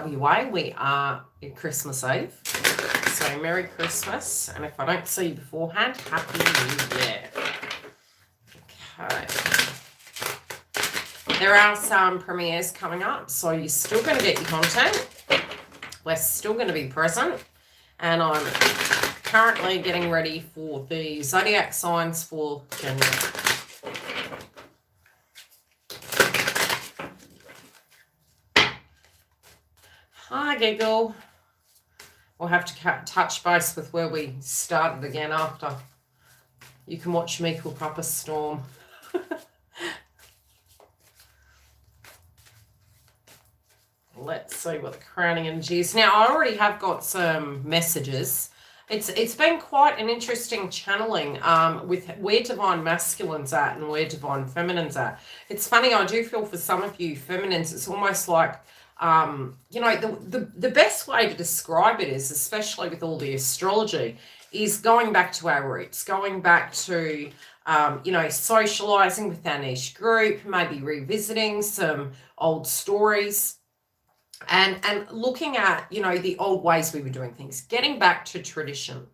WA, we are in Christmas Eve. So Merry Christmas. And if I don't see you beforehand, Happy New Year. Okay. There are some premieres coming up, so you're still going to get your content. We're still going to be present. And I'm currently getting ready for the zodiac signs for January. Hi, Giggle. We'll have to touch base with where we started again after. You can watch me cook up a storm. Let's see what the crowning energy is. Now, I already have got some messages. It's been quite an interesting channeling with where Divine Masculine's at and where Divine Feminine's at. It's funny, I do feel for some of you feminines, it's almost like, you know, the best way to describe it is, especially with all the astrology, is going back to our roots, going back to, you know, socializing with our niche group, maybe revisiting some old stories. And looking at, you know, the old ways we were doing things, getting back to tradition.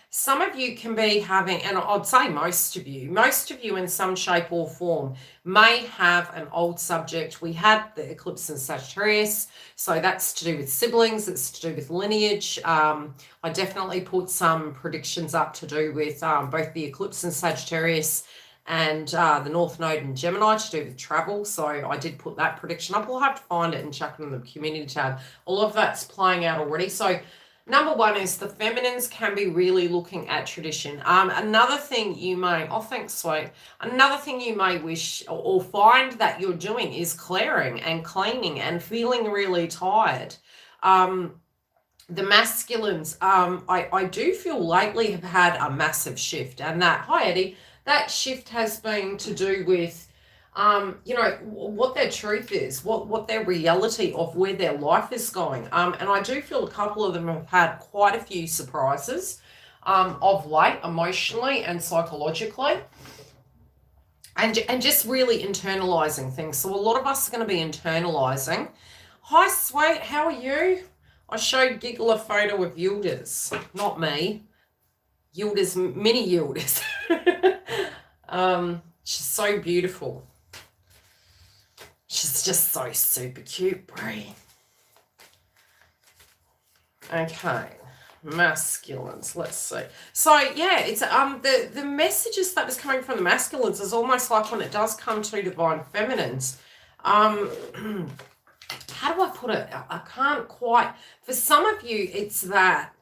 Some of you can be having, and I'd say most of you in some shape or form may have an old subject. We had the eclipse in Sagittarius, so that's to do with siblings, it's to do with lineage. I definitely put some predictions up to do with both the eclipse in Sagittarius and the North Node in Gemini to do with travel. So I did put that prediction up. We'll have to find it and chuck it in the community tab. All of that's playing out already. So number one is the feminines can be really looking at tradition. Another thing you may, oh, thanks, sweet. Another thing you may wish or find that you're doing is clearing and cleaning and feeling really tired. The masculines, I do feel lately have had a massive shift, and that, hi Eddie, that shift has been to do with, you know, what their truth is, what their reality of where their life is going. And I do feel a couple of them have had quite a few surprises of late, emotionally and psychologically, and just really internalizing things. So a lot of us are going to be internalizing. Hi, sweet, how are you? I showed Giggle a photo of YILDIZ, not me. YILDIZ, mini YILDIZ. She's so beautiful. She's just so super cute, Brie. Okay, masculines, let's see. So yeah, it's the messages that was coming from the masculines is almost like when it does come to divine feminines. How do I put it? I can't quite. For some of you, it's that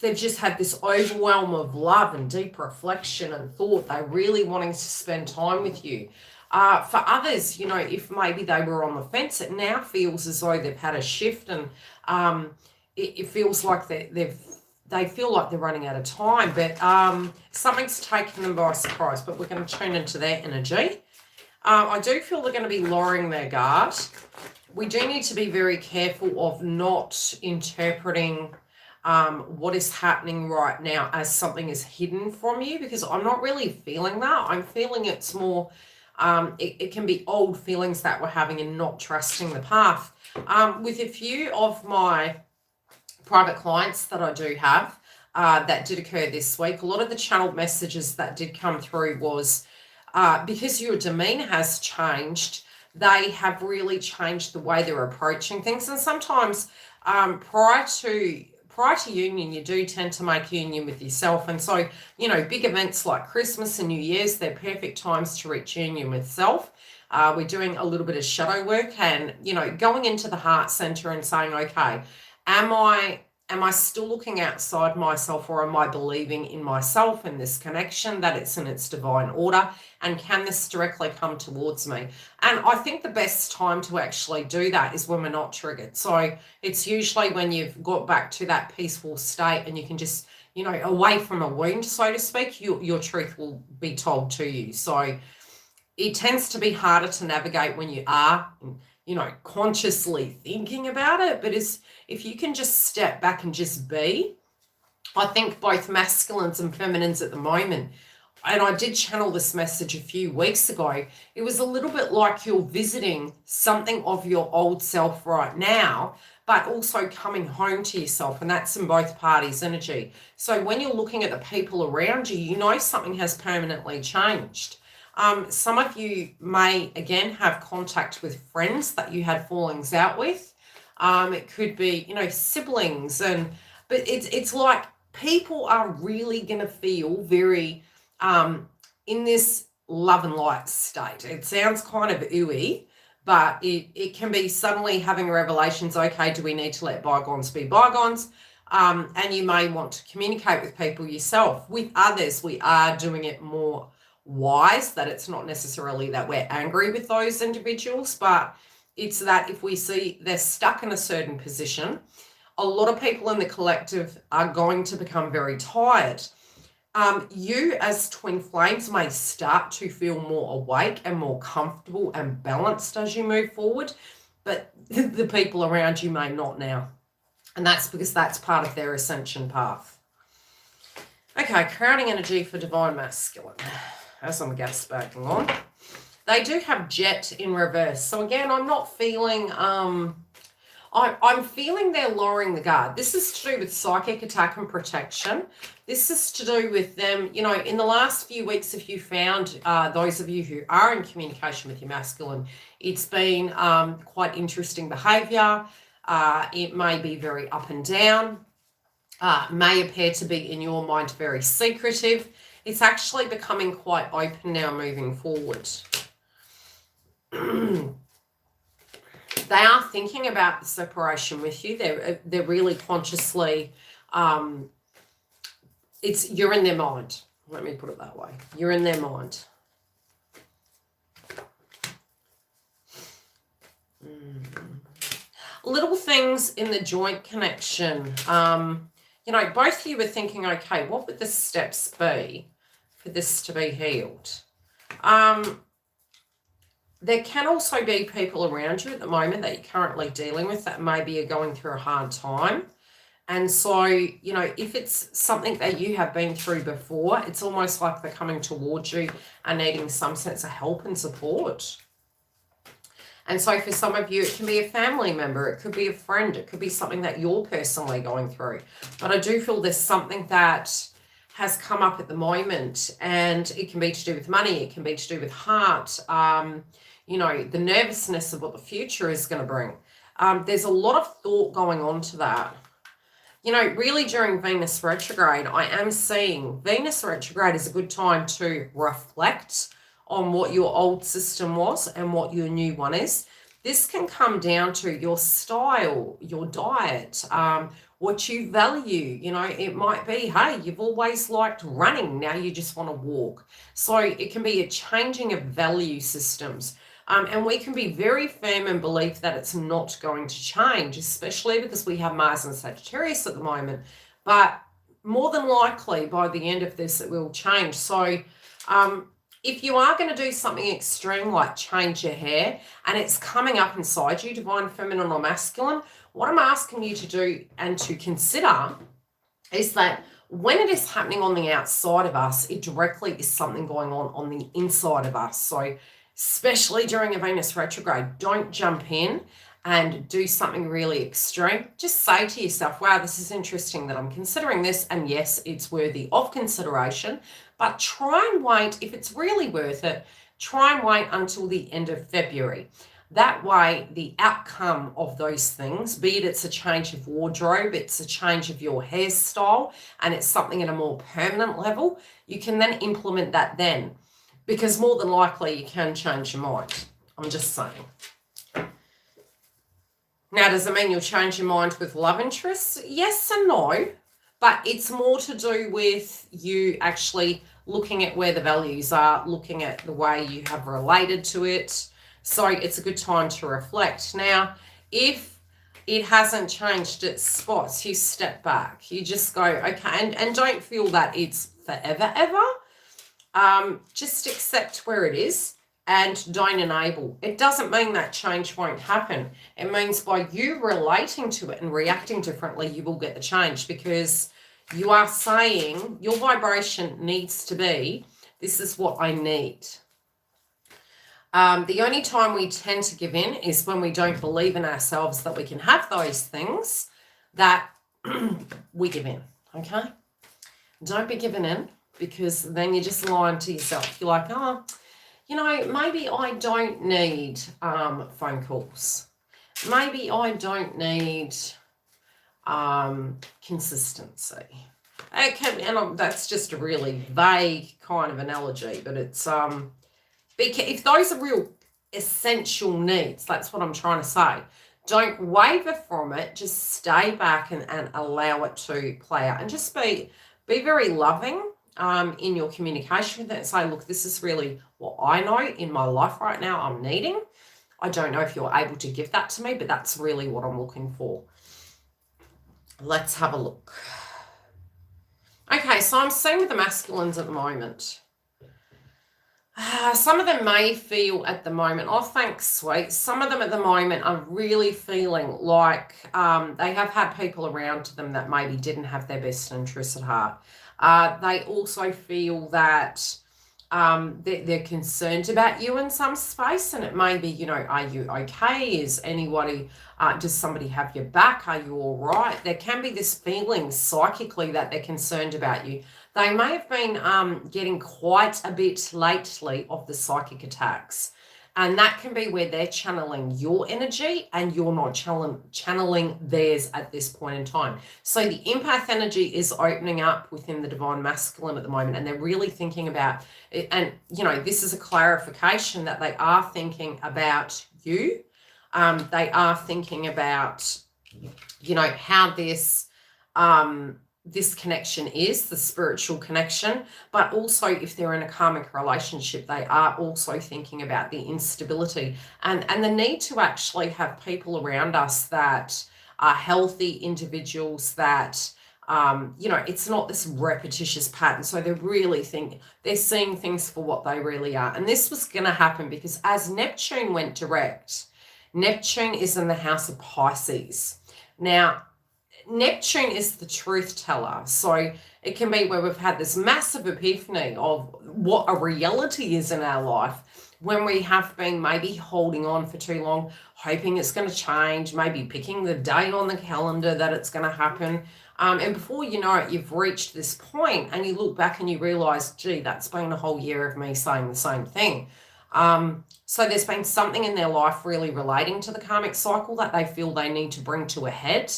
they've just had this overwhelm of love and deep reflection and thought. They're really wanting to spend time with you. For others, you know, if maybe they were on the fence, it now feels as though they've had a shift, and it feels like they feel like they're running out of time, but something's taken them by surprise. But we're going to tune into their energy. I do feel they're going to be lowering their guard. We do need to be very careful of not interpreting what is happening right now as something is hidden from you, because I'm not really feeling that. I'm feeling it's more, it can be old feelings that we're having and not trusting the path. With a few of my private clients that I do have that did occur this week, a lot of the channeled messages that did come through was because your demeanor has changed, they have really changed the way they're approaching things. And sometimes prior to union, you do tend to make union with yourself. And so, you know, big events like Christmas and New Year's, they're perfect times to reach union with self. We're doing a little bit of shadow work and, you know, going into the heart center and saying, okay, am I still looking outside myself, or am I believing in myself and this connection that it's in its divine order? And can this directly come towards me? And I think the best time to actually do that is when we're not triggered. So it's usually when you've got back to that peaceful state and you can just, you know, away from a wound, so to speak, your truth will be told to you. So it tends to be harder to navigate when you are, you know, consciously thinking about it. But if you can just step back and just be, I think both masculines and feminines at the moment, and I did channel this message a few weeks ago, it was a little bit like you're visiting something of your old self right now, but also coming home to yourself, and that's in both parties' energy. So when you're looking at the people around you, you know something has permanently changed. Some of you may, again, have contact with friends that you had fallings out with. It could be, you know, siblings, but it's like people are really going to feel very in this love and light state. It sounds kind of ooey, but it can be suddenly having revelations. Okay, do we need to let bygones be bygones? And you may want to communicate with people yourself. With others, we are doing it more wise, that it's not necessarily that we're angry with those individuals, but it's that if we see they're stuck in a certain position, a lot of people in the collective are going to become very tired. You as twin flames may start to feel more awake and more comfortable and balanced as you move forward, but the people around you may not now. And that's because that's part of their ascension path. Okay, crowning energy for divine masculine. As I'm gas backing on. They do have jet in reverse. So again, I'm not feeling, I'm feeling they're lowering the guard. This is to do with psychic attack and protection. This is to do with them, you know, in the last few weeks, if you found, those of you who are in communication with your masculine, it's been quite interesting behavior. It may be very up and down. May appear to be, in your mind, very secretive. It's actually becoming quite open now moving forward. They are thinking about the separation with you. They're really consciously, you're in their mind. Let me put it that way. You're in their mind. Little things in the joint connection. You know, both of you were thinking, okay, what would the steps be for this to be healed? There can also be people around you at the moment that you're currently dealing with that maybe are going through a hard time. And so, you know, if it's something that you have been through before, it's almost like they're coming towards you and needing some sense of help and support. And so for some of you, it can be a family member, it could be a friend, it could be something that you're personally going through. But I do feel there's something that has come up at the moment, and it can be to do with money, it can be to do with heart, you know, the nervousness of what the future is going to bring. There's a lot of thought going on to that. You know, really during Venus retrograde, I am seeing Venus retrograde is a good time to reflect on what your old system was and what your new one is. This can come down to your style, your diet, what you value. You know, it might be, hey, you've always liked running, now you just want to walk. So it can be a changing of value systems. And we can be very firm in belief that it's not going to change, especially because we have Mars and Sagittarius at the moment. But more than likely, by the end of this, it will change. So if you are going to do something extreme like change your hair, and it's coming up inside you, divine feminine or masculine, what I'm asking you to do and to consider is that when it is happening on the outside of us, it directly is something going on the inside of us. So especially during a Venus retrograde, don't jump in and do something really extreme. Just say to yourself, wow, this is interesting that I'm considering this, and yes, it's worthy of consideration, but try and wait. If it's really worth it, try and wait until the end of February. That way, the outcome of those things, be it it's a change of wardrobe, it's a change of your hairstyle, and it's something at a more permanent level, you can then implement that then. Because more than likely you can change your mind. I'm just saying. Now, does it mean you'll change your mind with love interests? Yes and no, but it's more to do with you actually looking at where the values are, looking at the way you have related to it. So it's a good time to reflect. Now, if it hasn't changed its spots, you step back. You just go, okay, and don't feel that it's forever, ever. Just accept where it is and don't enable. It doesn't mean that change won't happen. It means by you relating to it and reacting differently, you will get the change, because you are saying your vibration needs to be This is what I need. The only time we tend to give in is when we don't believe in ourselves that we can have those things, that we give in, okay? Don't be giving in, because then you're just lying to yourself. You're like, oh, you know, maybe I don't need phone calls. Maybe I don't need consistency. Okay, and that's just a really vague kind of analogy, but it's if those are real essential needs, that's what I'm trying to say. Don't waver from it. Just stay back and allow it to play out, and just be very loving in your communication with it, and say, look, this is really what I know in my life right now I'm needing. I don't know if you're able to give that to me, but that's really what I'm looking for. Let's have a look. Okay, so I'm seeing with the masculines at the moment. Some of them may feel at the moment, oh, thanks, sweet. Some of them at the moment are really feeling like they have had people around them that maybe didn't have their best interests at heart. They also feel that they're concerned about you in some space, and it may be, you know, are you okay? Is anybody, does somebody have your back? Are you all right? There can be this feeling psychically that they're concerned about you. They may have been getting quite a bit lately of the psychic attacks, and that can be where they're channeling your energy and you're not channeling theirs at this point in time. So the empath energy is opening up within the divine masculine at the moment, and they're really thinking about it. And, you know, this is a clarification that they are thinking about you. They are thinking about, you know, how this this connection is, the spiritual connection, but also if they're in a karmic relationship, they are also thinking about the instability and the need to actually have people around us that are healthy individuals, that, you know, it's not this repetitious pattern. So they're seeing things for what they really are. And this was going to happen because as Neptune went direct, Neptune is in the house of Pisces. Now, Neptune is the truth teller. So it can be where we've had this massive epiphany of what a reality is in our life, when we have been maybe holding on for too long, hoping it's going to change, maybe picking the day on the calendar that it's going to happen. And before you know it, you've reached this point and you look back and you realize, gee, that's been a whole year of me saying the same thing. So there's been something in their life really relating to the karmic cycle that they feel they need to bring to a head.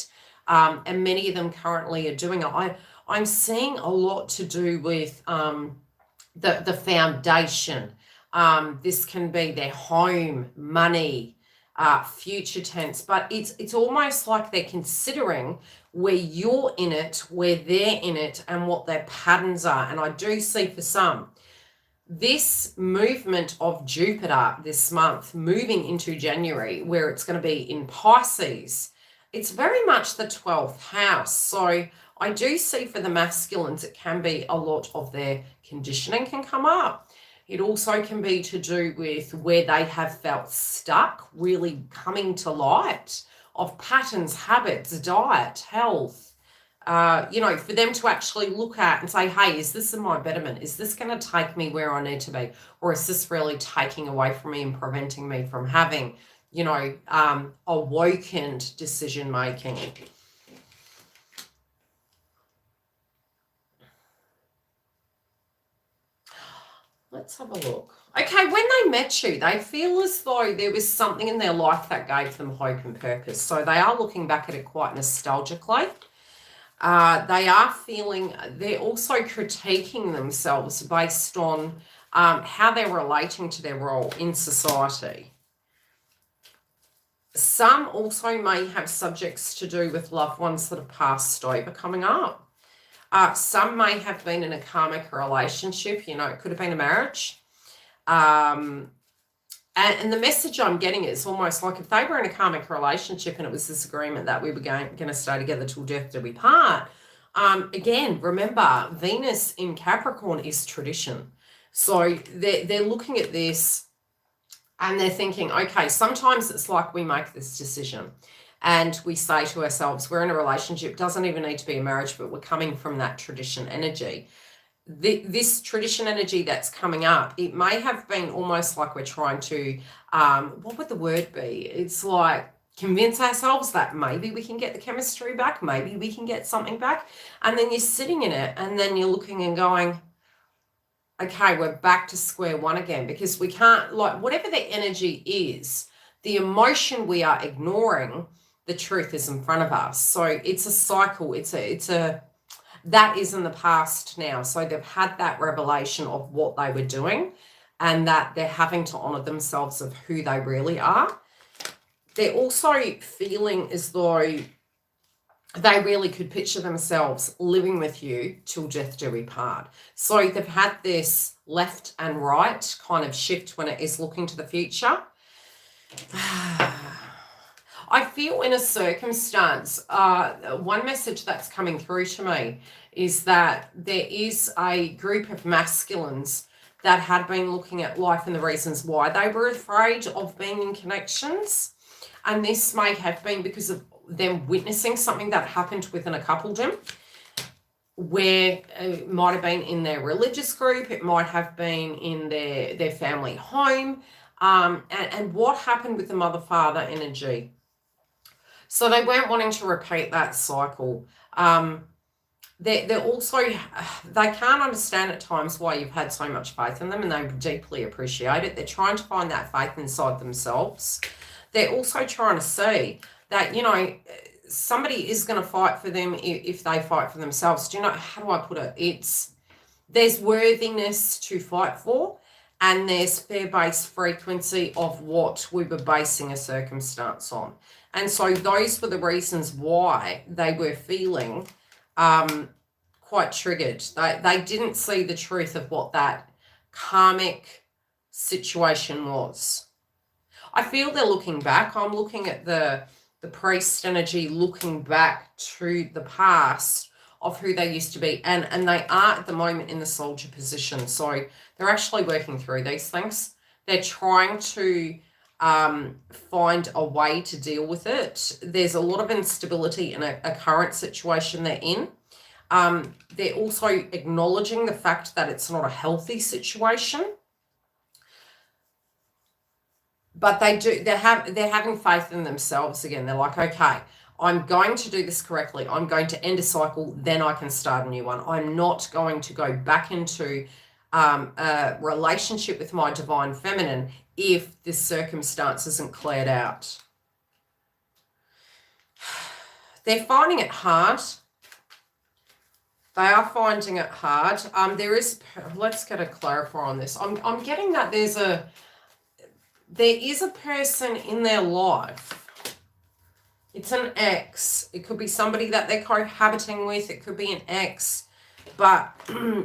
And many of them currently are doing it. I'm seeing a lot to do with the foundation. This can be their home, money, future tense, but it's almost like they're considering where you're in it, where they're in it, and what their patterns are. And I do see for some, this movement of Jupiter this month moving into January, where it's going to be in Pisces, it's very much the 12th house. So I do see for the masculines, it can be a lot of their conditioning can come up. It also can be to do with where they have felt stuck, really coming to light of patterns, habits, diet, health. You know, for them to actually look at and say, hey, is this in my betterment? Is this going to take me where I need to be? Or is this really taking away from me and preventing me from having, you know, awakened decision making? Let's have a look. Okay, when they met you, they feel as though there was something in their life that gave them hope and purpose. So they are looking back at it quite nostalgically. They are feeling, they're also critiquing themselves based on how they're relating to their role in society. Some also may have subjects to do with loved ones that have passed over coming up. Some may have been in a karmic relationship, you know, it could have been a marriage. And the message I'm getting is almost like if they were in a karmic relationship and it was this agreement that we were going to stay together till death do we part. Again, remember, Venus in Capricorn is tradition. So they're looking at this and they're thinking, okay, sometimes it's like we make this decision and we say to ourselves, we're in a relationship, doesn't even need to be a marriage, but we're coming from that tradition energy. this tradition energy that's coming up, it may have been almost like we're trying to, what would the word be? It's like convince ourselves that maybe we can get the chemistry back, maybe we can get something back. And then you're sitting in it and then you're looking and going, okay, we're back to square one again, because we can't, like, whatever the energy is, the emotion we are ignoring, the truth is in front of us. So it's a cycle. It's a that is in the past now. So they've had that revelation of what they were doing and that they're having to honor themselves of who they really are. They're also feeling as though they really could picture themselves living with you till death do we part. So they've had this left and right kind of shift when it is looking to the future. I feel in a circumstance, one message that's coming through to me is that there is a group of masculines that had been looking at life and the reasons why they were afraid of being in connections. And this may have been because of them witnessing something that happened within a coupledom, where it might have been in their religious group, it might have been in their family home, and what happened with the mother-father energy. So they weren't wanting to repeat that cycle. They're also, they can't understand at times why you've had so much faith in them, and they deeply appreciate it. They're trying to find that faith inside themselves. They're also trying to see that, you know, somebody is going to fight for them if they fight for themselves. Do you know, how do I put it? There's worthiness to fight for, and there's fair base frequency of what we were basing a circumstance on. And so those were the reasons why they were feeling quite triggered. They didn't see the truth of what that karmic situation was. I feel they're looking back. I'm looking at the priest energy, looking back to the past of who they used to be. And they are at the moment in the soldier position. So they're actually working through these things. They're trying to find a way to deal with it. There's a lot of instability in a current situation they're in. They're also acknowledging the fact that it's not a healthy situation. But they're having faith in themselves again. They're like, okay, I'm going to do this correctly. I'm going to end a cycle, then I can start a new one. I'm not going to go back into a relationship with my divine feminine if this circumstance isn't cleared out. They're finding it hard. They are finding it hard. Let's get a clarifier on this. I'm getting that there is a person in their life. It's an ex. It could be somebody that they're cohabiting with. It could be an ex. But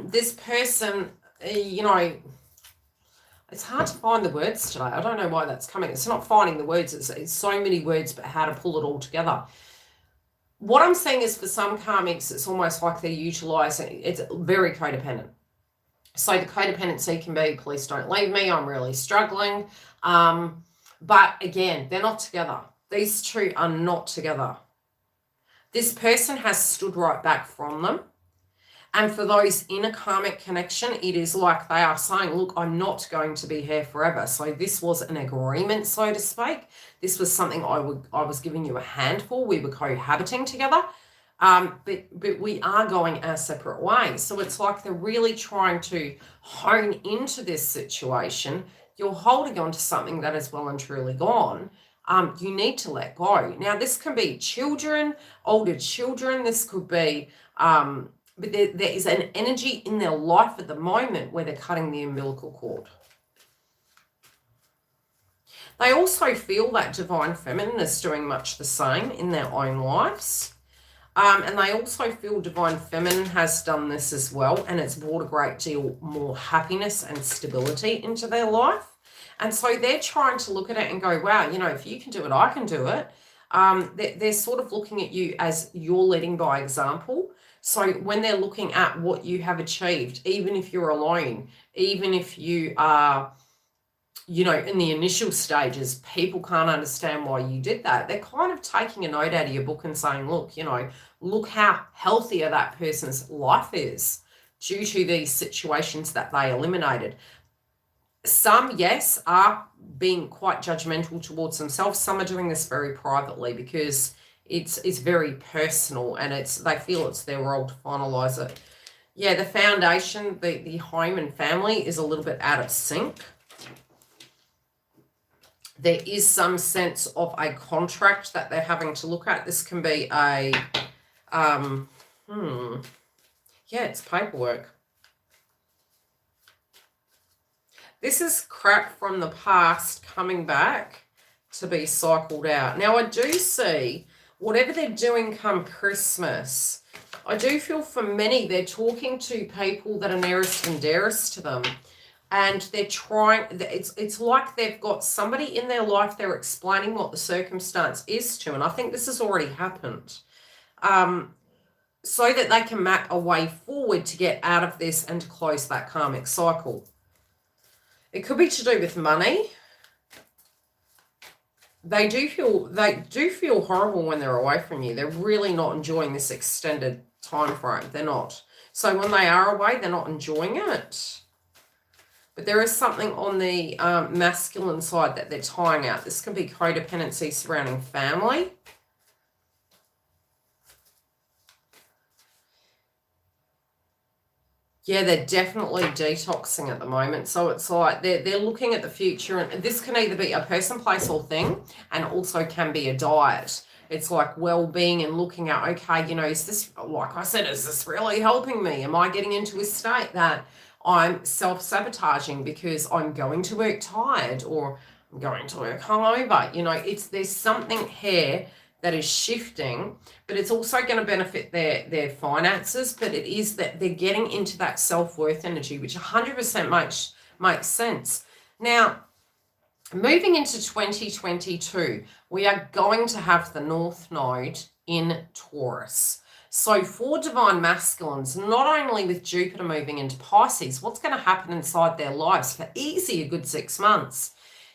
this person, you know, it's hard to find the words today. I don't know why that's coming. It's not finding the words. It's so many words, but how to pull it all together. What I'm saying is for some karmics, it's almost like they're utilizing, it's very codependent. So the codependency can be, please don't leave me, I'm really struggling. But again, they're not together. These two are not together. This person has stood right back from them. And for those in a karmic connection, it is like they are saying, look, I'm not going to be here forever. So this was an agreement, so to speak. This was something I was giving you a hand for. We were cohabiting together. But we are going our separate ways. So it's like they're really trying to hone into this situation. You're holding on to something that is well and truly gone. You need to let go. Now, this can be children, older children. This could be, but there is an energy in their life at the moment where they're cutting the umbilical cord. They also feel that divine feminine is doing much the same in their own lives. And they also feel divine feminine has done this as well, and it's brought a great deal more happiness and stability into their life. And so they're trying to look at it and go, wow, you know, if you can do it, I can do it. They're sort of looking at you as you're leading by example. So when they're looking at what you have achieved, even if you're alone, even if you are, you know, in the initial stages, people can't understand why you did that. They're kind of taking a note out of your book and saying, look, you know, look how healthier that person's life is. due to these situations that they eliminated. Some, yes, are being quite judgmental towards themselves. Some are doing this very privately because it's very personal, and they feel it's their role to finalize it. Yeah, the foundation, the home and family is a little bit out of sync. There is some sense of a contract that they're having to look at. This can be a, yeah, it's paperwork. This is crap from the past coming back to be cycled out. Now, I do see whatever they're doing come Christmas, I do feel for many, they're talking to people that are nearest and dearest to them. And they're trying, it's like they've got somebody in their life they're explaining what the circumstance is to. And I think this has already happened. So that they can map a way forward to get out of this and to close that karmic cycle. It could be to do with money. They do feel horrible when they're away from you. They're really not enjoying this extended time frame. They're not. So when they are away, they're not enjoying it. But there is something on the masculine side that they're tying out. This can be codependency surrounding family. Yeah, they're definitely detoxing at the moment. So it's like they're looking at the future, and this can either be a person, place, or thing, and also can be a diet. It's like well-being and looking at, okay, you know, is this, like I said, is this really helping me? Am I getting into a state that I'm self-sabotaging because I'm going to work tired or I'm going to work hungover? You know, there's something here that is shifting, but it's also going to benefit their finances, but it is that they're getting into that self-worth energy, which 100% makes sense. Now, moving into 2022, we are going to have the North Node in Taurus. So for divine masculines, not only with Jupiter moving into Pisces, what's going to happen inside their lives for easy a good 6 months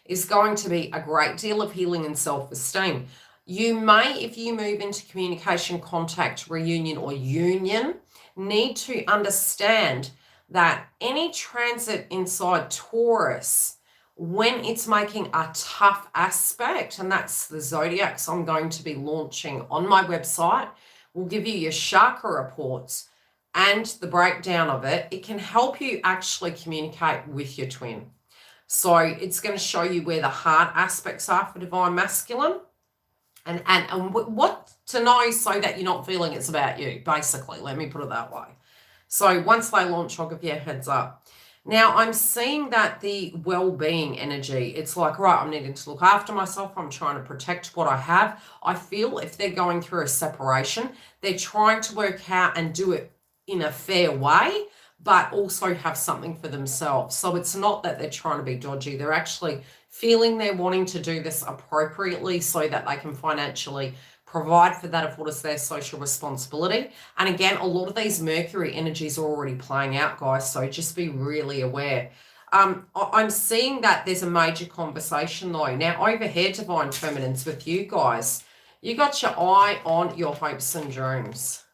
is going to be a great deal of healing and self-esteem. You may, if you move into communication, contact, reunion, or union, need to understand that any transit inside Taurus, when it's making a tough aspect, and that's the zodiacs I'm going to be launching on my website, will give you your chakra reports and the breakdown of it. It can help you actually communicate with your twin. So it's going to show you where the hard aspects are for divine masculine. And what to know so that you're not feeling it's about you, basically. Let me put it that way. So once they launch, I'll give you a heads up. Now, I'm seeing that the well-being energy, it's like, right, I'm needing to look after myself. I'm trying to protect what I have. I feel if they're going through a separation, they're trying to work out and do it in a fair way, but also have something for themselves. So it's not that they're trying to be dodgy. They're actually feeling they're wanting to do this appropriately so that they can financially provide for that of what is their social responsibility. And again, a lot of these Mercury energies are already playing out, guys, so just be really aware. I'm seeing that there's a major conversation, though. Now, over here, Divine Feminines, with you guys, you got your eye on your hopes and dreams.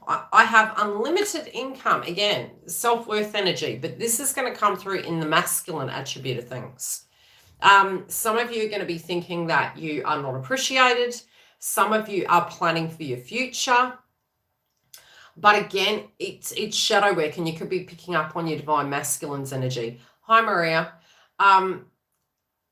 I have unlimited income, again, self-worth energy, but this is going to come through in the masculine attribute of things. Some of you are going to be thinking that you are not appreciated. Some of you are planning for your future. But again, it's shadow work, and you could be picking up on your divine masculine's energy. Hi, Maria.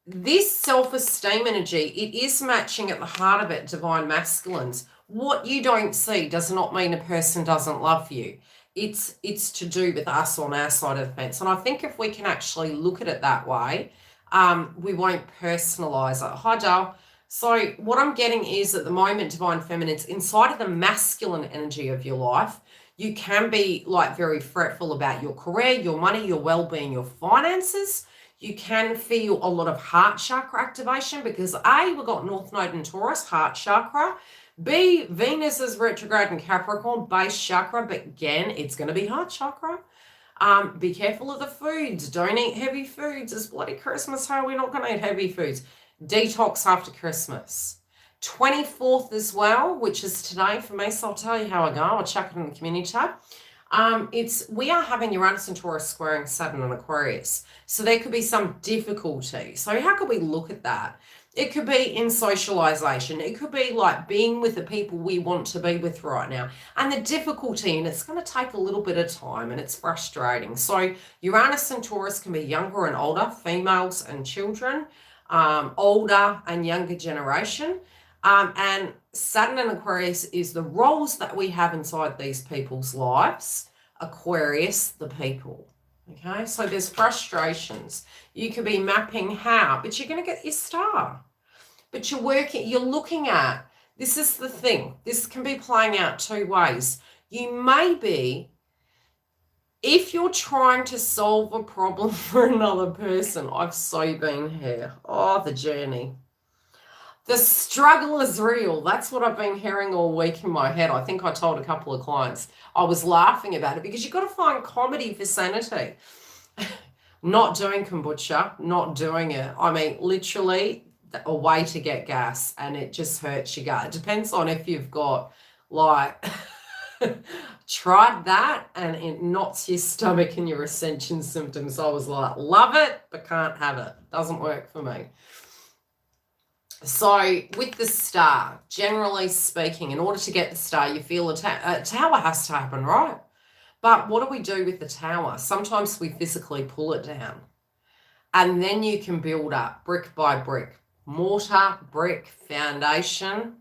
This self-esteem energy, it is matching at the heart of it, divine masculines. What you don't see does not mean a person doesn't love you. It's to do with us on our side of the fence. And I think if we can actually look at it that way, we won't personalize it. Hi, Dale. So what I'm getting is at the moment, divine feminines, inside of the masculine energy of your life, you can be like very fretful about your career, your money, your well-being, your finances. You can feel a lot of heart chakra activation because A, we've got North Node in Taurus, heart chakra. B, Venus is retrograde in Capricorn, base chakra, but again, it's going to be heart chakra. Be careful of the foods. Don't eat heavy foods. It's bloody Christmas. How are we not going to eat heavy foods? Detox after Christmas. 24th as well, which is today for me, so I'll tell you how I go. I'll chuck it in the community tab. We are having Uranus and Taurus squaring Saturn and Aquarius. So there could be some difficulty. So how could we look at that? It could be in socialization. It could be like being with the people we want to be with right now. And the difficulty, and it's going to take a little bit of time and it's frustrating. So Uranus and Taurus can be younger and older, females and children, older and younger generation. And Saturn and Aquarius is the roles that we have inside these people's lives. Aquarius, the people. Okay, so there's frustrations. You could be mapping how, but you're going to get your star. But you're looking at, this is the thing. This can be playing out two ways. You may be, if you're trying to solve a problem for another person, I've so been here. Oh, the journey. The struggle is real. That's what I've been hearing all week in my head. I think I told a couple of clients. I was laughing about it because you've got to find comedy for sanity. Not doing kombucha, not doing it. I mean, literally a way to get gas and it just hurts your gut. It depends on if you've got like tried that and it knots your stomach and your ascension symptoms. I was like, love it, but can't have it. Doesn't work for me. So with the star, generally speaking, in order to get the star, you feel a tower has to happen, right? But what do we do with the tower? Sometimes we physically pull it down. And then you can build up brick by brick. Mortar, brick, foundation.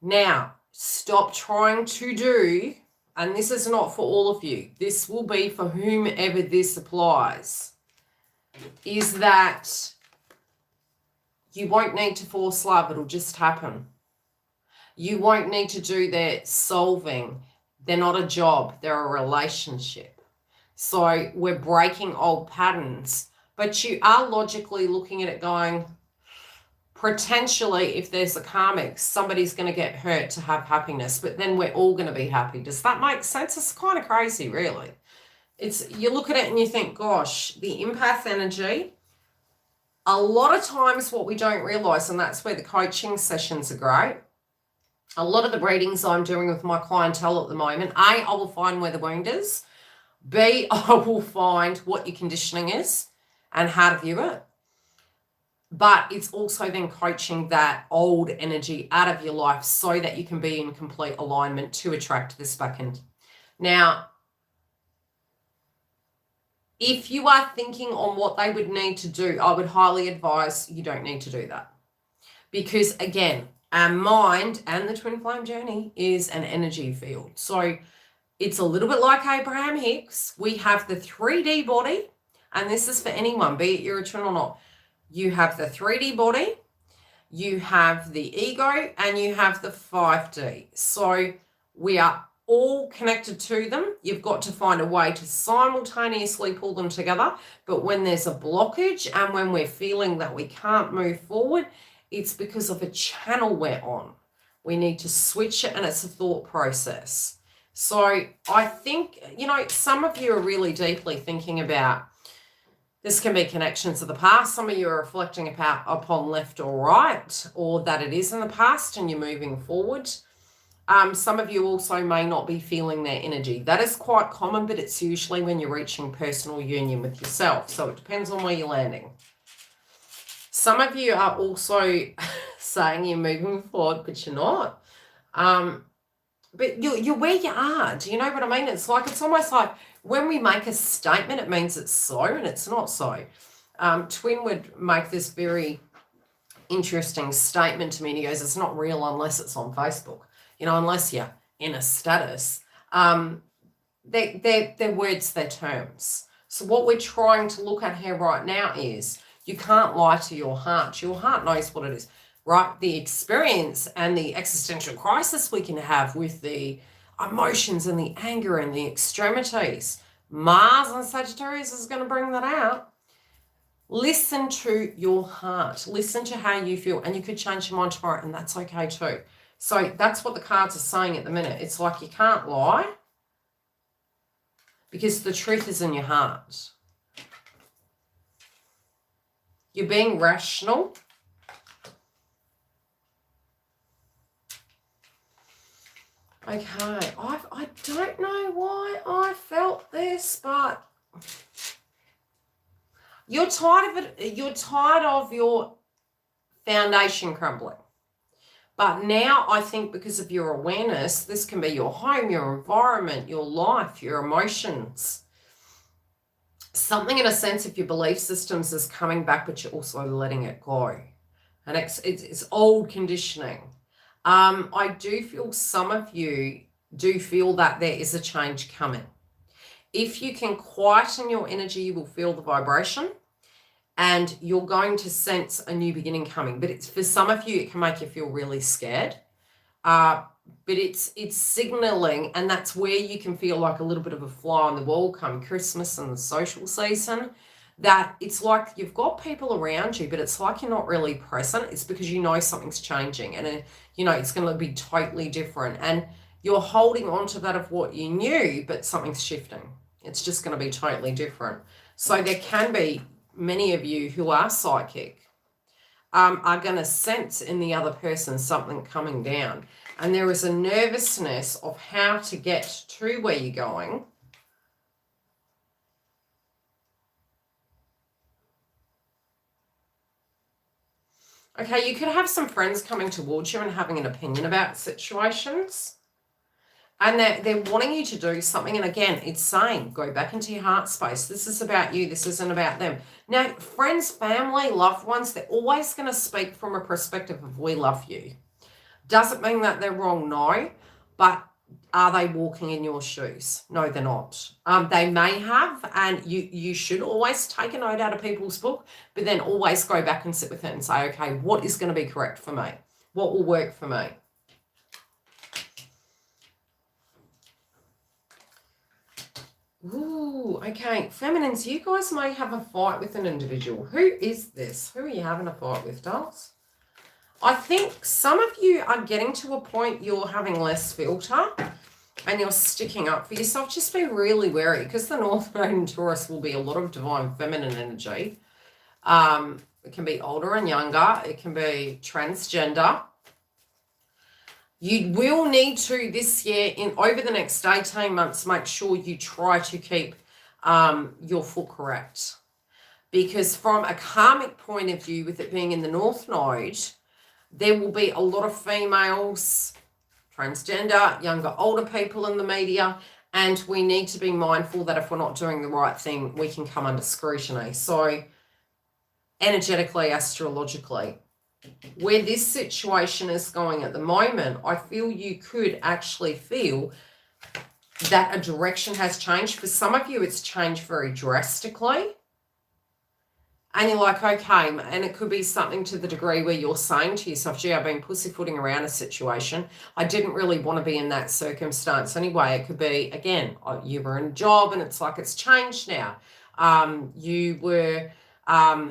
Now, stop trying to do, and this is not for all of you, this will be for whomever this applies, is that you won't need to force love. It'll just happen. You won't need to do their solving. They're not a job. They're a relationship. So we're breaking old patterns. But you are logically looking at it going, potentially, if there's a karmic, somebody's going to get hurt to have happiness. But then we're all going to be happy. Does that make sense? It's kind of crazy, really. You look at it and you think, gosh, the empath energy, a lot of times what we don't realize, and that's where the coaching sessions are great, a lot of the readings I'm doing with my clientele at the moment, A, I will find where the wound is. B, I will find what your conditioning is and how to view it. But it's also then coaching that old energy out of your life so that you can be in complete alignment to attract this back in. Now, if you are thinking on what they would need to do, I would highly advise you don't need to do that. Because again, our mind and the twin flame journey is an energy field. So it's a little bit like Abraham Hicks. We have the 3D body, and this is for anyone, be it you're a twin or not. You have the 3D body, you have the ego, and you have the 5D. So we are all connected to them. You've got to find a way to simultaneously pull them together. But when there's a blockage and when we're feeling that we can't move forward, it's because of a channel we're on. We need to switch it, and it's a thought process. So I think, some of you are really deeply thinking about, this can be connections of the past. Some of you are reflecting upon left or right, or that it is in the past and you're moving forward. Some of you also may not be feeling their energy. That is quite common, but it's usually when you're reaching personal union with yourself. So it depends on where you're landing. Some of you are also saying you're moving forward, but you're not. But you're where you are. Do you know what I mean? It's almost like when we make a statement, it means it's so, and it's not so. Twin would make this very interesting statement to me, and he goes, it's not real unless it's on Facebook. Unless you're in a status. They're words, they're terms. So what we're trying to look at here right now is you can't lie to your heart. Your heart knows what it is, right? The experience and the existential crisis we can have with the emotions and the anger and the extremities. Mars and Sagittarius is going to bring that out. Listen to your heart. Listen to how you feel. And you could change your mind tomorrow, and that's okay too. So that's what the cards are saying at the minute. It's like you can't lie because the truth is in your heart. You're being rational. Okay, I don't know why I felt this, but you're tired of it. You're tired of your foundation crumbling. But now I think because of your awareness, this can be your home, your environment, your life, your emotions. Something in a sense of your belief systems is coming back, but you're also letting it go. And it's old conditioning. I do feel some of you do feel that there is a change coming. If you can quieten your energy, you will feel the vibration and you're going to sense a new beginning coming. But it's for some of you, it can make you feel really scared. But it's signaling, and that's where you can feel like a little bit of a fly on the wall come Christmas and the social season, that it's like you've got people around you, but it's like you're not really present. It's because you know something's changing and you know it's going to be totally different, and you're holding on to that of what you knew, but something's shifting. It's just going to be totally different. So there can be many of you who are psychic are going to sense in the other person something coming down. And there is a nervousness of how to get to where you're going. Okay, you could have some friends coming towards you and having an opinion about situations. And they're wanting you to do something. And again, it's saying, go back into your heart space. This is about you. This isn't about them. Now, friends, family, loved ones, they're always going to speak from a perspective of we love you. Doesn't mean that they're wrong, no. But are they walking in your shoes? No, they're not. They may have, and you should always take a note out of people's book, but then always go back and sit with it and say, okay, what is going to be correct for me? What will work for me? Ooh, okay. Feminines, you guys may have a fight with an individual. Who is this? Who are you having a fight with, dolls? I think some of you are getting to a point you're having less filter and you're sticking up for yourself. Just be really wary because the North Node in Taurus will be a lot of divine feminine energy. It can be older and younger. It can be transgender. You will need to this year, over the next 18 months, make sure you try to keep your foot correct. Because from a karmic point of view, with it being in the North Node, there will be a lot of females, transgender, younger, older people in the media, and we need to be mindful that if we're not doing the right thing, we can come under scrutiny. So energetically, astrologically, where this situation is going at the moment, I feel you could actually feel that a direction has changed. For some of you, it's changed very drastically. And you're like, okay, and it could be something to the degree where you're saying to yourself, gee, I've been pussyfooting around a situation. I didn't really want to be in that circumstance anyway. It could be, again, you were in a job and it's like it's changed now. You were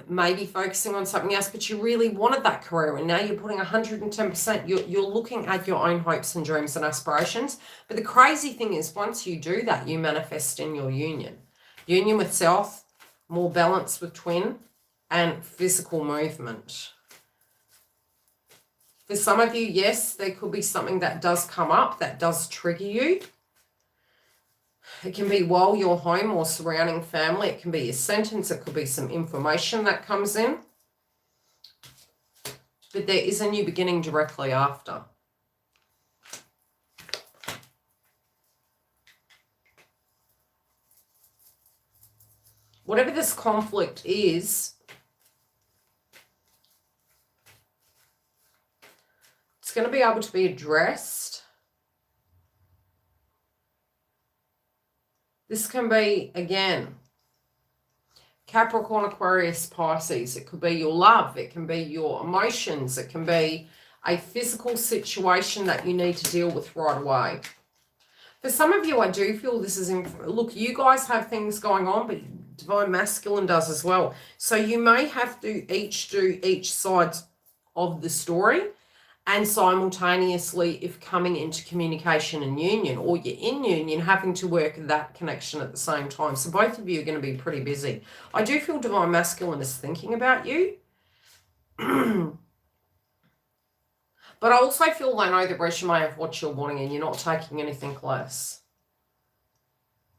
maybe focusing on something else, but you really wanted that career and now you're putting 110%. You're looking at your own hopes and dreams and aspirations. But the crazy thing is once you do that, you manifest in your union. Union with self, more balance with twin, and physical movement. For some of you, yes, there could be something that does come up that does trigger you. It can be while you're home or surrounding family. It can be a sentence. It could be some information that comes in. But there is a new beginning directly after. Whatever this conflict is, it's going to be able to be addressed. This can be, again, Capricorn, Aquarius, Pisces. It could be your love. It can be your emotions. It can be a physical situation that you need to deal with right away. For some of you, I do feel this is, look, you guys have things going on, but Divine Masculine does as well. So you may have to each do each side of the story. And simultaneously, if coming into communication and union, or you're in union, having to work that connection at the same time. So both of you are going to be pretty busy. I do feel Divine Masculine is thinking about you. But But I also feel they know the resume of what you're wanting and you're not taking anything less.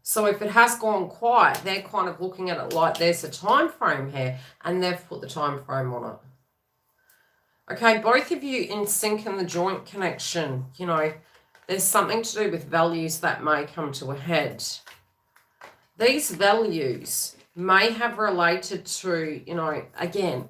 So if it has gone quiet, they're kind of looking at it like there's a time frame here, and they've put the time frame on it. Okay, both of you in sync in the joint connection, you know, there's something to do with values that may come to a head. These values may have related to, you know, again,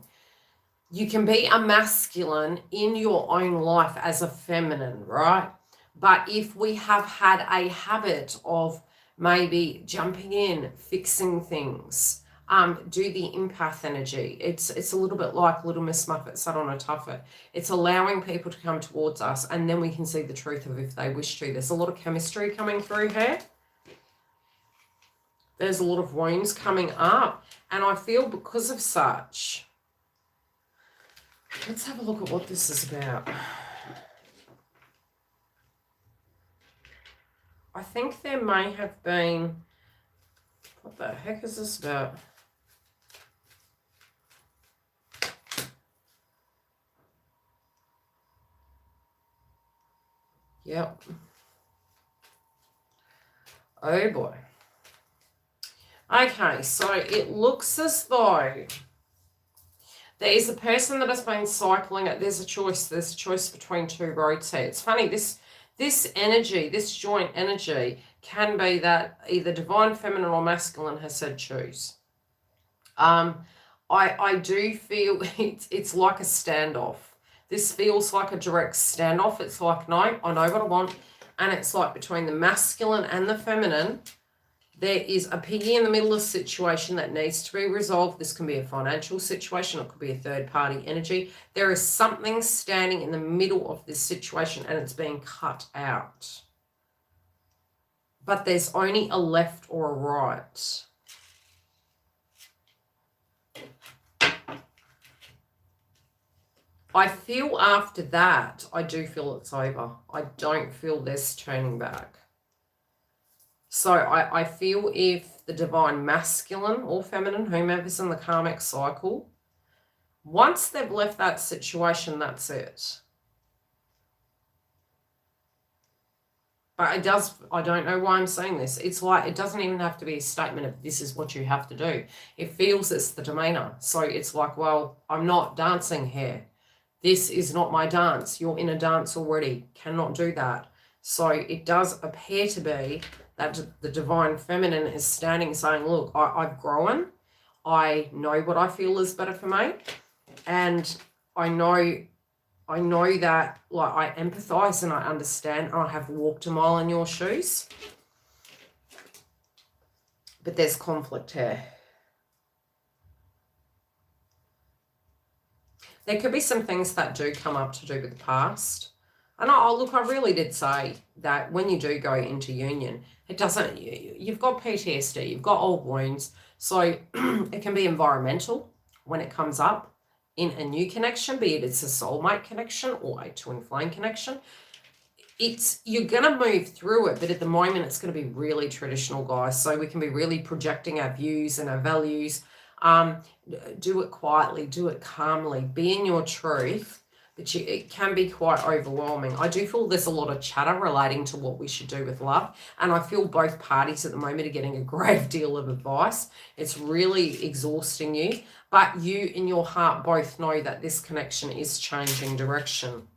you can be a masculine in your own life as a feminine, right? But if we have had a habit of maybe jumping in, fixing things, do the empath energy. It's a little bit like Little Miss Muffet sat on a tuffet. It's allowing people to come towards us, and then we can see the truth of if they wish to. There's a lot of chemistry coming through here. There's a lot of wounds coming up, and I feel because of such. Let's have a look at what this is about. I think there may have been, what the heck is this about? Yep. Oh boy. Okay, so it looks as though there is a person that has been cycling it. There's a choice between two roads here. It's funny, this energy, this joint energy can be that either divine feminine or masculine has said choose. I do feel it's like a standoff. This feels like a direct standoff. It's like, no, I know what I want. And it's like between the masculine and the feminine, there is a piggy in the middle of a situation that needs to be resolved. This can be a financial situation. It could be a third-party energy. There is something standing in the middle of this situation, and it's being cut out. But there's only a left or a right. I feel after that, I do feel it's over. I don't feel this turning back. So I feel if the divine masculine or feminine, whomever's in the karmic cycle, once they've left that situation, that's it. But it does, I don't know why I'm saying this. It's like, it doesn't even have to be a statement of this is what you have to do. It feels it's the demeanor. So it's like, well, I'm not dancing here. This is not my dance. You're in a dance already. Cannot do that. So it does appear to be that the divine feminine is standing saying, look, I've grown. I know what I feel is better for me. And I know that, like, I empathize and I understand. And I have walked a mile in your shoes. But there's conflict here. There could be some things that do come up to do with the past. And look, I really did say that when you do go into union, it doesn't, you've got PTSD, you've got old wounds. So it can be environmental when it comes up in a new connection, be it it's a soulmate connection or a twin flame connection. You're going to move through it, but at the moment it's going to be really traditional, guys. So we can be really projecting our views and our values. Do it quietly, do it calmly, be in your truth. But it can be quite overwhelming. I do feel there's a lot of chatter relating to what we should do with love. And I feel both parties at the moment are getting a great deal of advice. It's really exhausting you. But you in your heart both know that this connection is changing direction.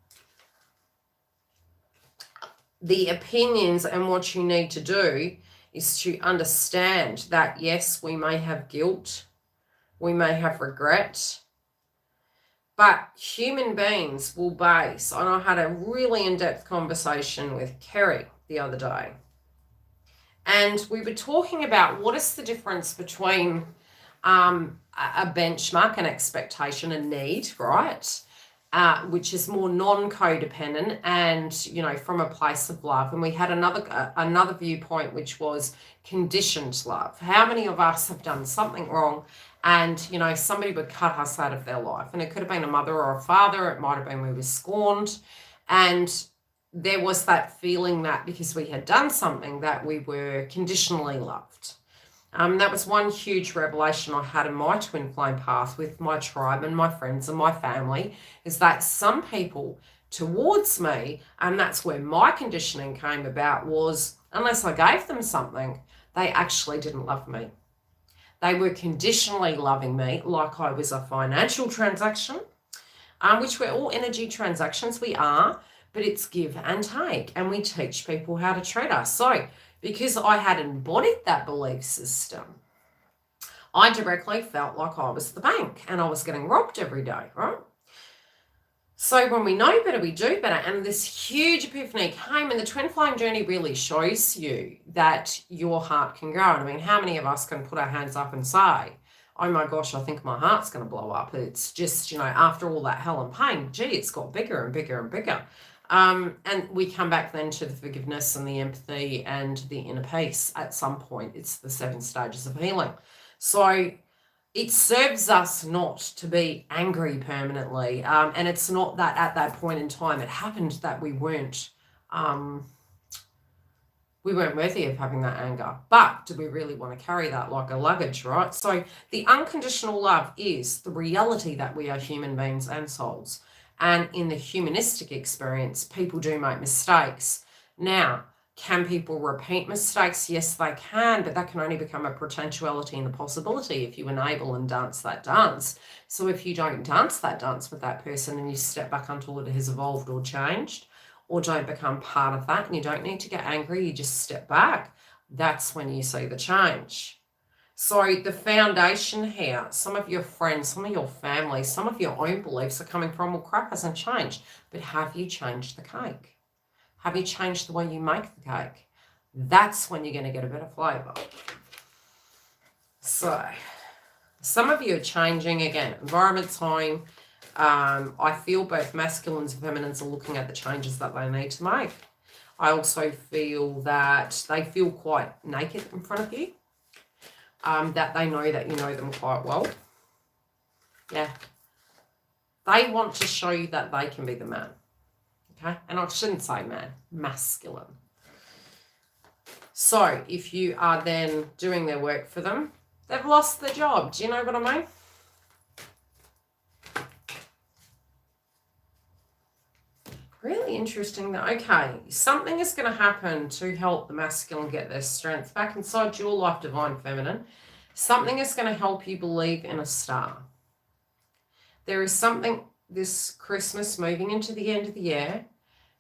The opinions and what you need to do is to understand that, yes, we may have guilt. We may have regret. But human beings will base, and I had a really in-depth conversation with Kerry the other day. And we were talking about what is the difference between a benchmark, an expectation, a need, right? Which is more non-codependent and, you know, from a place of love. And we had another viewpoint, which was conditioned love. How many of us have done something wrong and, you know, somebody would cut us out of their life? And it could have been a mother or a father. It might have been we were scorned. And there was that feeling that because we had done something that we were conditionally loved. That was one huge revelation I had in my twin flame path with my tribe and my friends and my family, is that some people towards me. And that's where my conditioning came about, was unless I gave them something, they actually didn't love me. They were conditionally loving me like I was a financial transaction, which we're all energy transactions, we are, but it's give and take, and we teach people how to treat us. So because I had embodied that belief system, I directly felt like I was the bank and I was getting robbed every day, right? So when we know better, we do better. And this huge epiphany came, and the twin flame journey really shows you that your heart can grow. And I mean, how many of us can put our hands up and say, oh my gosh, I think my heart's going to blow up. It's just, after all that hell and pain, gee, it's got bigger and bigger and bigger. And we come back then to the forgiveness and the empathy and the inner peace at some point. It's the 7 stages of healing. So it serves us not to be angry permanently. And it's not that at that point in time it happened that we weren't worthy of having that anger. But do we really want to carry that like a luggage, right? So the unconditional love is the reality that we are human beings and souls. And in the humanistic experience, people do make mistakes. Now, can people repeat mistakes? Yes, they can, but that can only become a potentiality and a possibility if you enable and dance that dance. So if you don't dance that dance with that person and you step back until it has evolved or changed, or don't become part of that, and you don't need to get angry, you just step back, that's when you see the change. So the foundation here, some of your friends, some of your family, some of your own beliefs are coming from, well, crap hasn't changed, but have you changed the cake? Have you changed the way you make the cake? That's when you're going to get a better flavour. So some of you are changing again. Environment's home. I feel both masculines and feminines are looking at the changes that they need to make. I also feel that they feel quite naked in front of you. That they know that you know them quite well. Yeah. They want to show you that they can be the man. Okay, and I shouldn't say man, masculine. So if you are then doing their work for them, they've lost the job. Do you know what I mean? Really interesting. Okay, something is going to happen to help the masculine get their strength back inside your life, divine feminine. Something is going to help you believe in a star. There is something this Christmas, moving into the end of the year,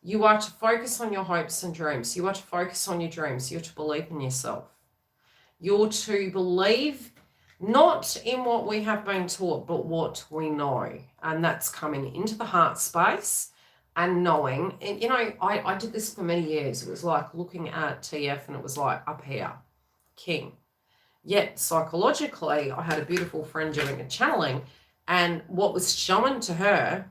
you are to focus on your hopes and dreams. You are to focus on your dreams. You're to believe in yourself. You're to believe not in what we have been taught, but what we know. And that's coming into the heart space and knowing. And, I did this for many years. It was like looking at TF and it was like up here, king. Yet psychologically, I had a beautiful friend doing a channeling, and what was shown to her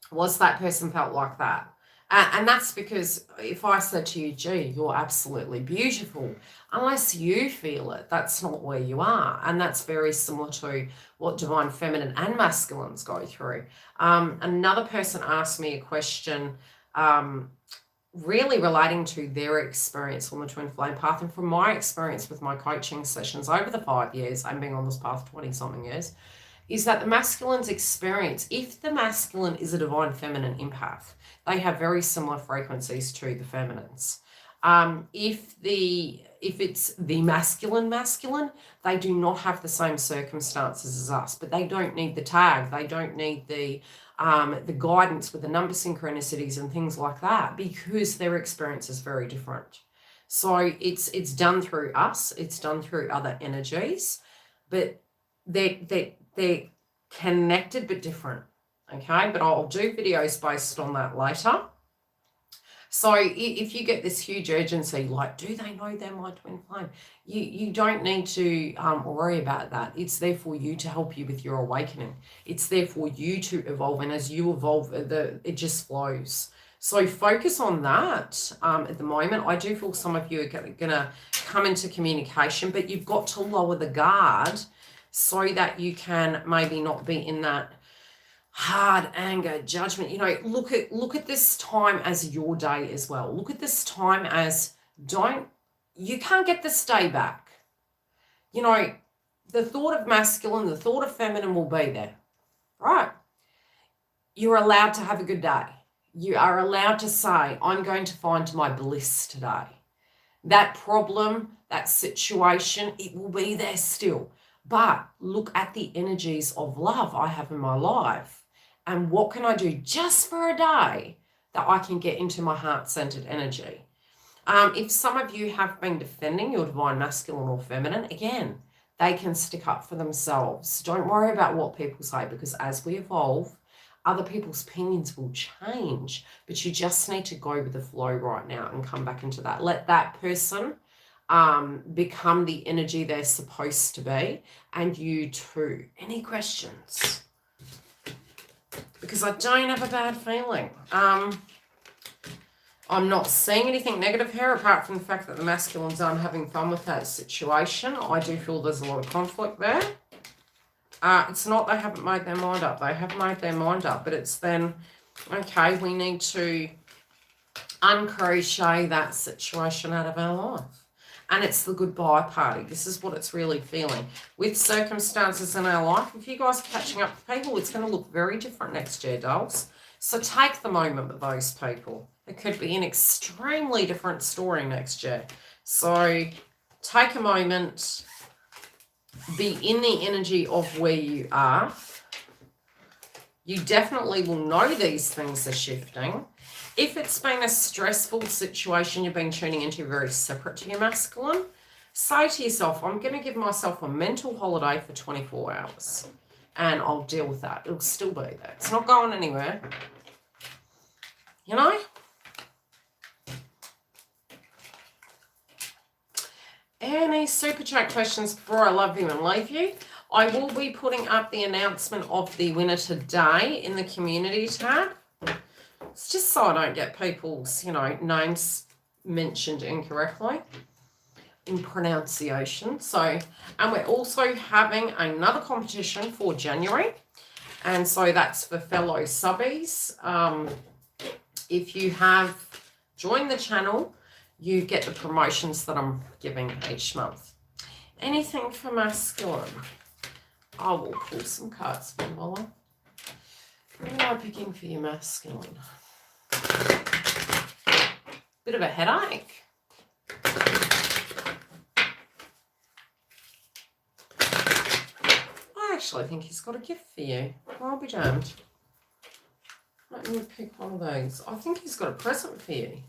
was that person felt like that. And that's because if I said to you, gee, you're absolutely beautiful, unless you feel it, that's not where you are. And that's very similar to what divine feminine and masculines go through. Another person asked me a question really relating to their experience on the twin flame path. And from my experience with my coaching sessions over the 5 years, I'm being on this path 20-something years, is that the masculine's experience, if the masculine is a divine feminine empath, they have very similar frequencies to the feminines. If it's the masculine, they do not have the same circumstances as us, but they don't need the tag. They don't need the guidance with the number synchronicities and things like that, because their experience is very different. So it's done through us. It's done through other energies, but they're connected but different. Okay, but I'll do videos based on that later. So if you get this huge urgency, like, do they know they're my twin flame? You don't need to worry about that. It's there for you to help you with your awakening. It's there for you to evolve. And as you evolve, it just flows. So focus on that at the moment. I do feel some of you are going to come into communication, but you've got to lower the guard so that you can maybe not be in that hard anger, judgment. Look at this time as your day as well. Look at this time as you can't get this day back. The thought of masculine, the thought of feminine will be there, right? You're allowed to have a good day. You are allowed to say, I'm going to find my bliss today. That problem, that situation, it will be there still. But look at the energies of love I have in my life. And what can I do just for a day that I can get into my heart-centered energy? If some of you have been defending your divine masculine or feminine, again, they can stick up for themselves. Don't worry about what people say, because as we evolve, other people's opinions will change, but you just need to go with the flow right now and come back into that. Let that person become the energy they're supposed to be, and you too. Any questions? Because I don't have a bad feeling. I'm not seeing anything negative here, apart from the fact that the masculines aren't having fun with that situation. I do feel there's a lot of conflict there. It's not they haven't made their mind up. They have made their mind up, but it's then, okay, we need to uncrochet that situation out of our life. And it's the goodbye party. This is what it's really feeling. With circumstances in our life, if you guys are catching up with people, it's going to look very different next year, dolls. So take the moment with those people. It could be an extremely different story next year. So take a moment. Be in the energy of where you are. You definitely will know these things are shifting. If it's been a stressful situation you've been tuning into very separate to your masculine, say to yourself, I'm going to give myself a mental holiday for 24 hours. And I'll deal with that. It'll still be there. It's not going anywhere. You know? Any super chat questions before I love you and leave you? I will be putting up the announcement of the winner today in the community tab. It's just so I don't get people's, names mentioned incorrectly in pronunciation. So, and we're also having another competition for January. And so that's for fellow subbies. If you have joined the channel, you get the promotions that I'm giving each month. Anything for masculine? I will pull some cards for you, Molly. What am I picking for your masculine? Bit of a headache. I actually think he's got a gift for you. I'll be damned. Let me pick one of those. I think he's got a present for you.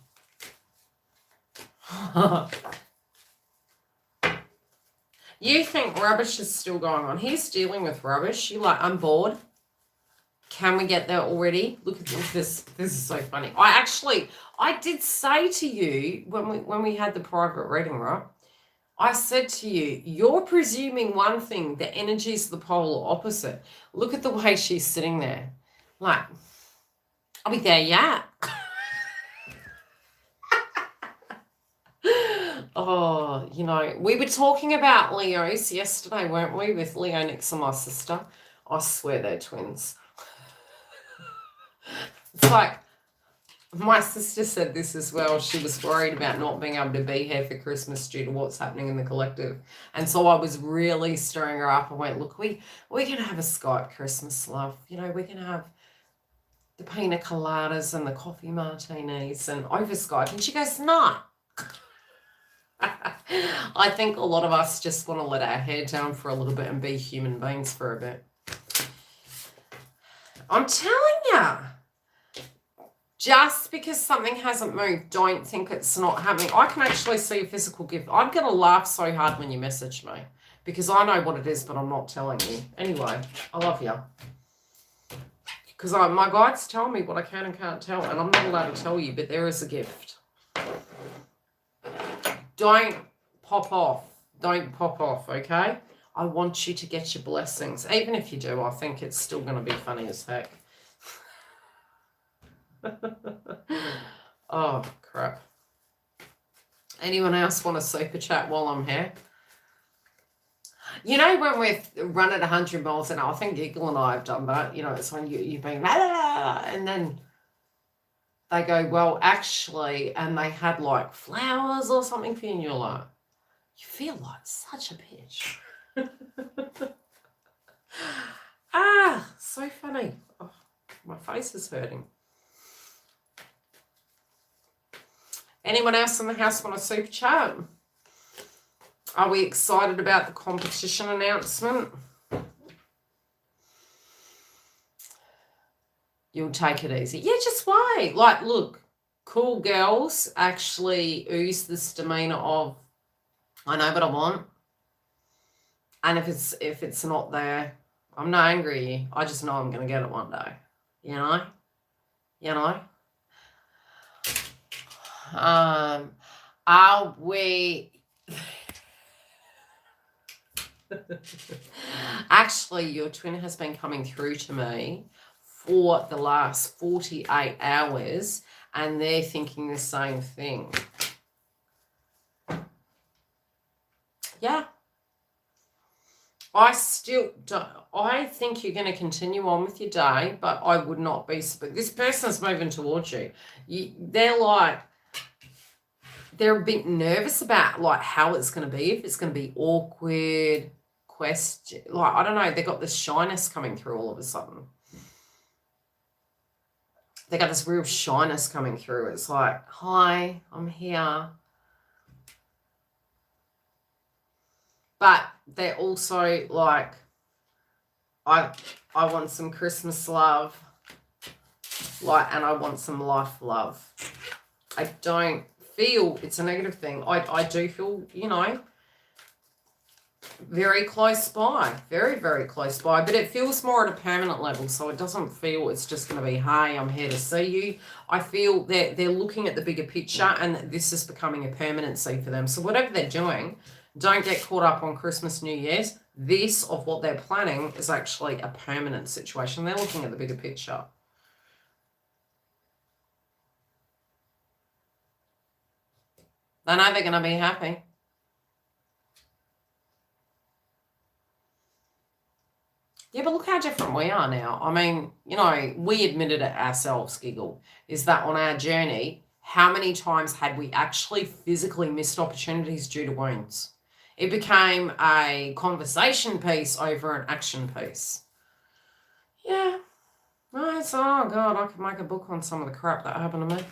You think rubbish is still going on. He's dealing with rubbish. You're like, I'm bored. Can we get there already? Look at this. This is so funny. I did say to you when we had the private reading, right? I said to you, you're presuming one thing, the energy is the polar opposite. Look at the way she's sitting there. Like, are we there yet? Oh, we were talking about Leos yesterday, weren't we? With Leo Nix and my sister. I swear they're twins. It's like, my sister said this as well. She was worried about not being able to be here for Christmas due to what's happening in the collective. And so I was really stirring her up. I went, look, we can have a Skype Christmas, love. We can have the pina coladas and the coffee martinis and over Skype. And she goes, no. I think a lot of us just want to let our hair down for a little bit and be human beings for a bit. I'm telling you, just because something hasn't moved, don't think it's not happening. I can actually see a physical gift. I'm going to laugh so hard when you message me because I know what it is, but I'm not telling you. Anyway, I love you. Because my guides tell me what I can and can't tell, and I'm not allowed to tell you, but there is a gift. Don't pop off. Don't pop off, okay? I want you to get your blessings. Even if you do, I think it's still going to be funny as heck. Oh, crap. Anyone else want to super chat while I'm here? When we're run at 100 miles an hour, I think Eagle and I have done that. It's when you've been, and then they go, well, actually, and they had like flowers or something for you, and you're like, you feel like such a bitch. So funny. Oh, my face is hurting. Anyone else in the house want a super chat? Are we excited about the competition announcement? You'll take it easy. Yeah, just wait. Like, look, cool girls actually ooze this demeanor of, I know what I want. And if it's not there, I'm not angry. I just know I'm going to get it one day. You know? You know? Are we... Actually, your twin has been coming through to me for the last 48 hours, and they're thinking the same thing. Yeah. I still don't. I think you're going to continue on with your day, but I would not be. This person's moving towards you. They're a bit nervous about like how it's going to be. If it's going to be awkward, question, like I don't know. They got this shyness coming through all of a sudden. They got this real shyness coming through. It's like, hi, I'm here. But they're also like, I want some Christmas love, like, and I want some life love. I don't feel it's a negative thing. I do feel, you know, very close by, very, very close by, but it feels more at a permanent level, so it doesn't feel it's just going to be, hey, I'm here to see you. I feel that they're looking at the bigger picture, and this is becoming a permanency for them. So whatever they're doing, don't get caught up on Christmas, New Year's. This, of what they're planning, is actually a permanent situation. They're looking at the bigger picture. They know they're going to be happy. Yeah, but look how different we are now. I mean, you know, we admitted it ourselves, Giggle, is that on our journey, how many times had we actually physically missed opportunities due to wounds? It became a conversation piece over an action piece. Yeah. Right, so, oh, God, I could make a book on some of the crap that happened to me.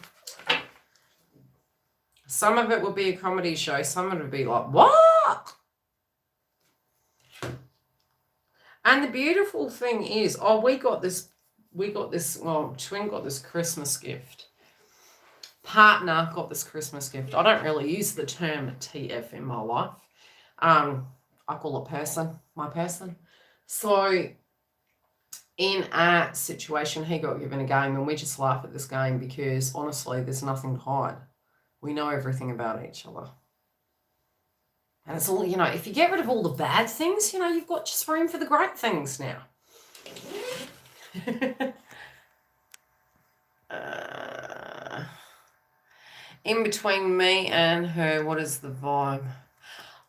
Some of it would be a comedy show. Some of it would be like, what? And the beautiful thing is, oh, we got this, well, twin got this Christmas gift. Partner got this Christmas gift. I don't really use the term TF in my life. I call it person, my person. So in a situation, he got given a game, and we just laugh at this game because, honestly, there's nothing to hide. We know everything about each other. And it's all, you know, if you get rid of all the bad things, you know, you've got just room for the great things now. In between me and her, what is the vibe?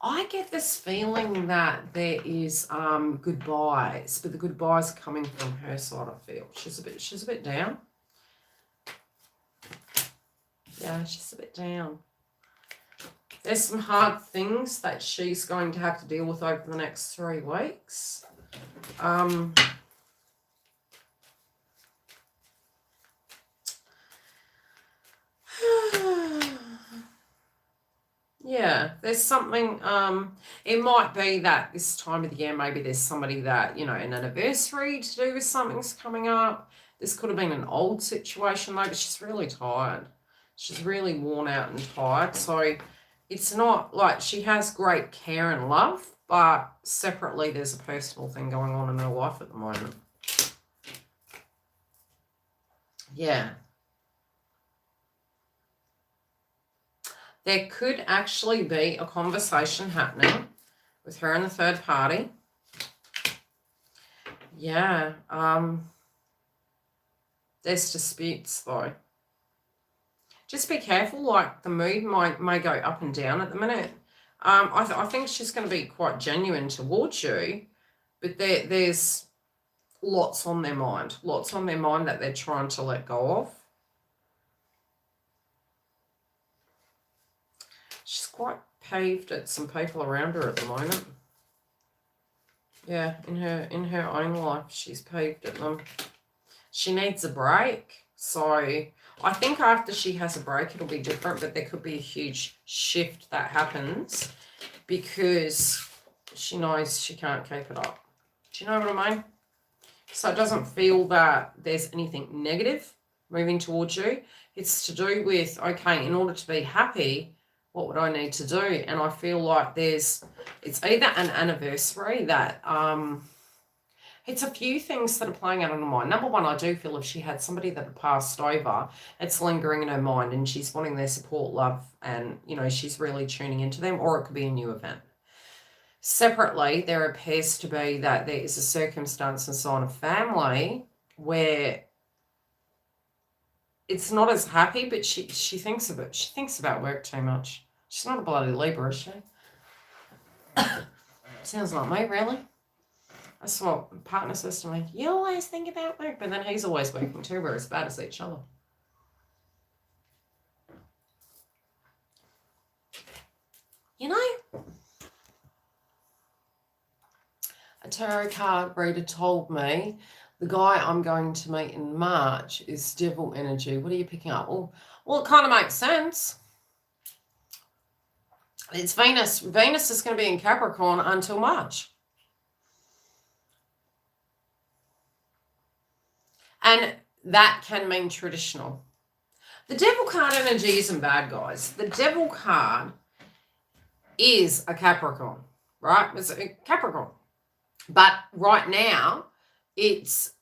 I get this feeling that there is goodbyes, but the goodbyes are coming from her side, I feel. She's a bit down. Yeah, she's a bit down. There's some hard things that she's going to have to deal with over the next 3 weeks. Yeah, there's something, it might be that this time of the year, maybe there's somebody that, you know, an anniversary to do with something's coming up. This could have been an old situation though, but she's really tired. She's really worn out and tired. So it's not like she has great care and love, but separately there's a personal thing going on in her life at the moment. Yeah. There could actually be a conversation happening with her and the third party. Yeah. There's disputes though. Just be careful, like the mood may go up and down at the minute. I think she's going to be quite genuine towards you, but there's lots on their mind. Lots on their mind that they're trying to let go of. She's quite peeved at some people around her at the moment. Yeah, in her own life, she's peeved at them. She needs a break. So I think after she has a break, it'll be different, but there could be a huge shift that happens because she knows she can't keep it up. Do you know what I mean? So it doesn't feel that there's anything negative moving towards you. It's to do with, okay, in order to be happy, what would I need to do? And I feel like it's either an anniversary that, it's a few things that are playing out on her mind. Number one, I do feel if she had somebody that had passed over, it's lingering in her mind and she's wanting their support, love, and, you know, she's really tuning into them, or it could be a new event. Separately, there appears to be that there is a circumstance and sign of family where it's not as happy, but she thinks of it. She thinks about work too much. She's not a bloody Libra, is she? Sounds like me, really. That's what my partner says to me. You always think about work, but then he's always working too. We're as bad as each other. You know, a tarot card reader told me the guy I'm going to meet in March is devil energy. What are you picking up? Well, it kind of makes sense. It's Venus. Venus is going to be in Capricorn until March. And that can mean traditional. The devil card energy isn't bad, guys. The devil card is a Capricorn, right? It's a Capricorn. But right now, it's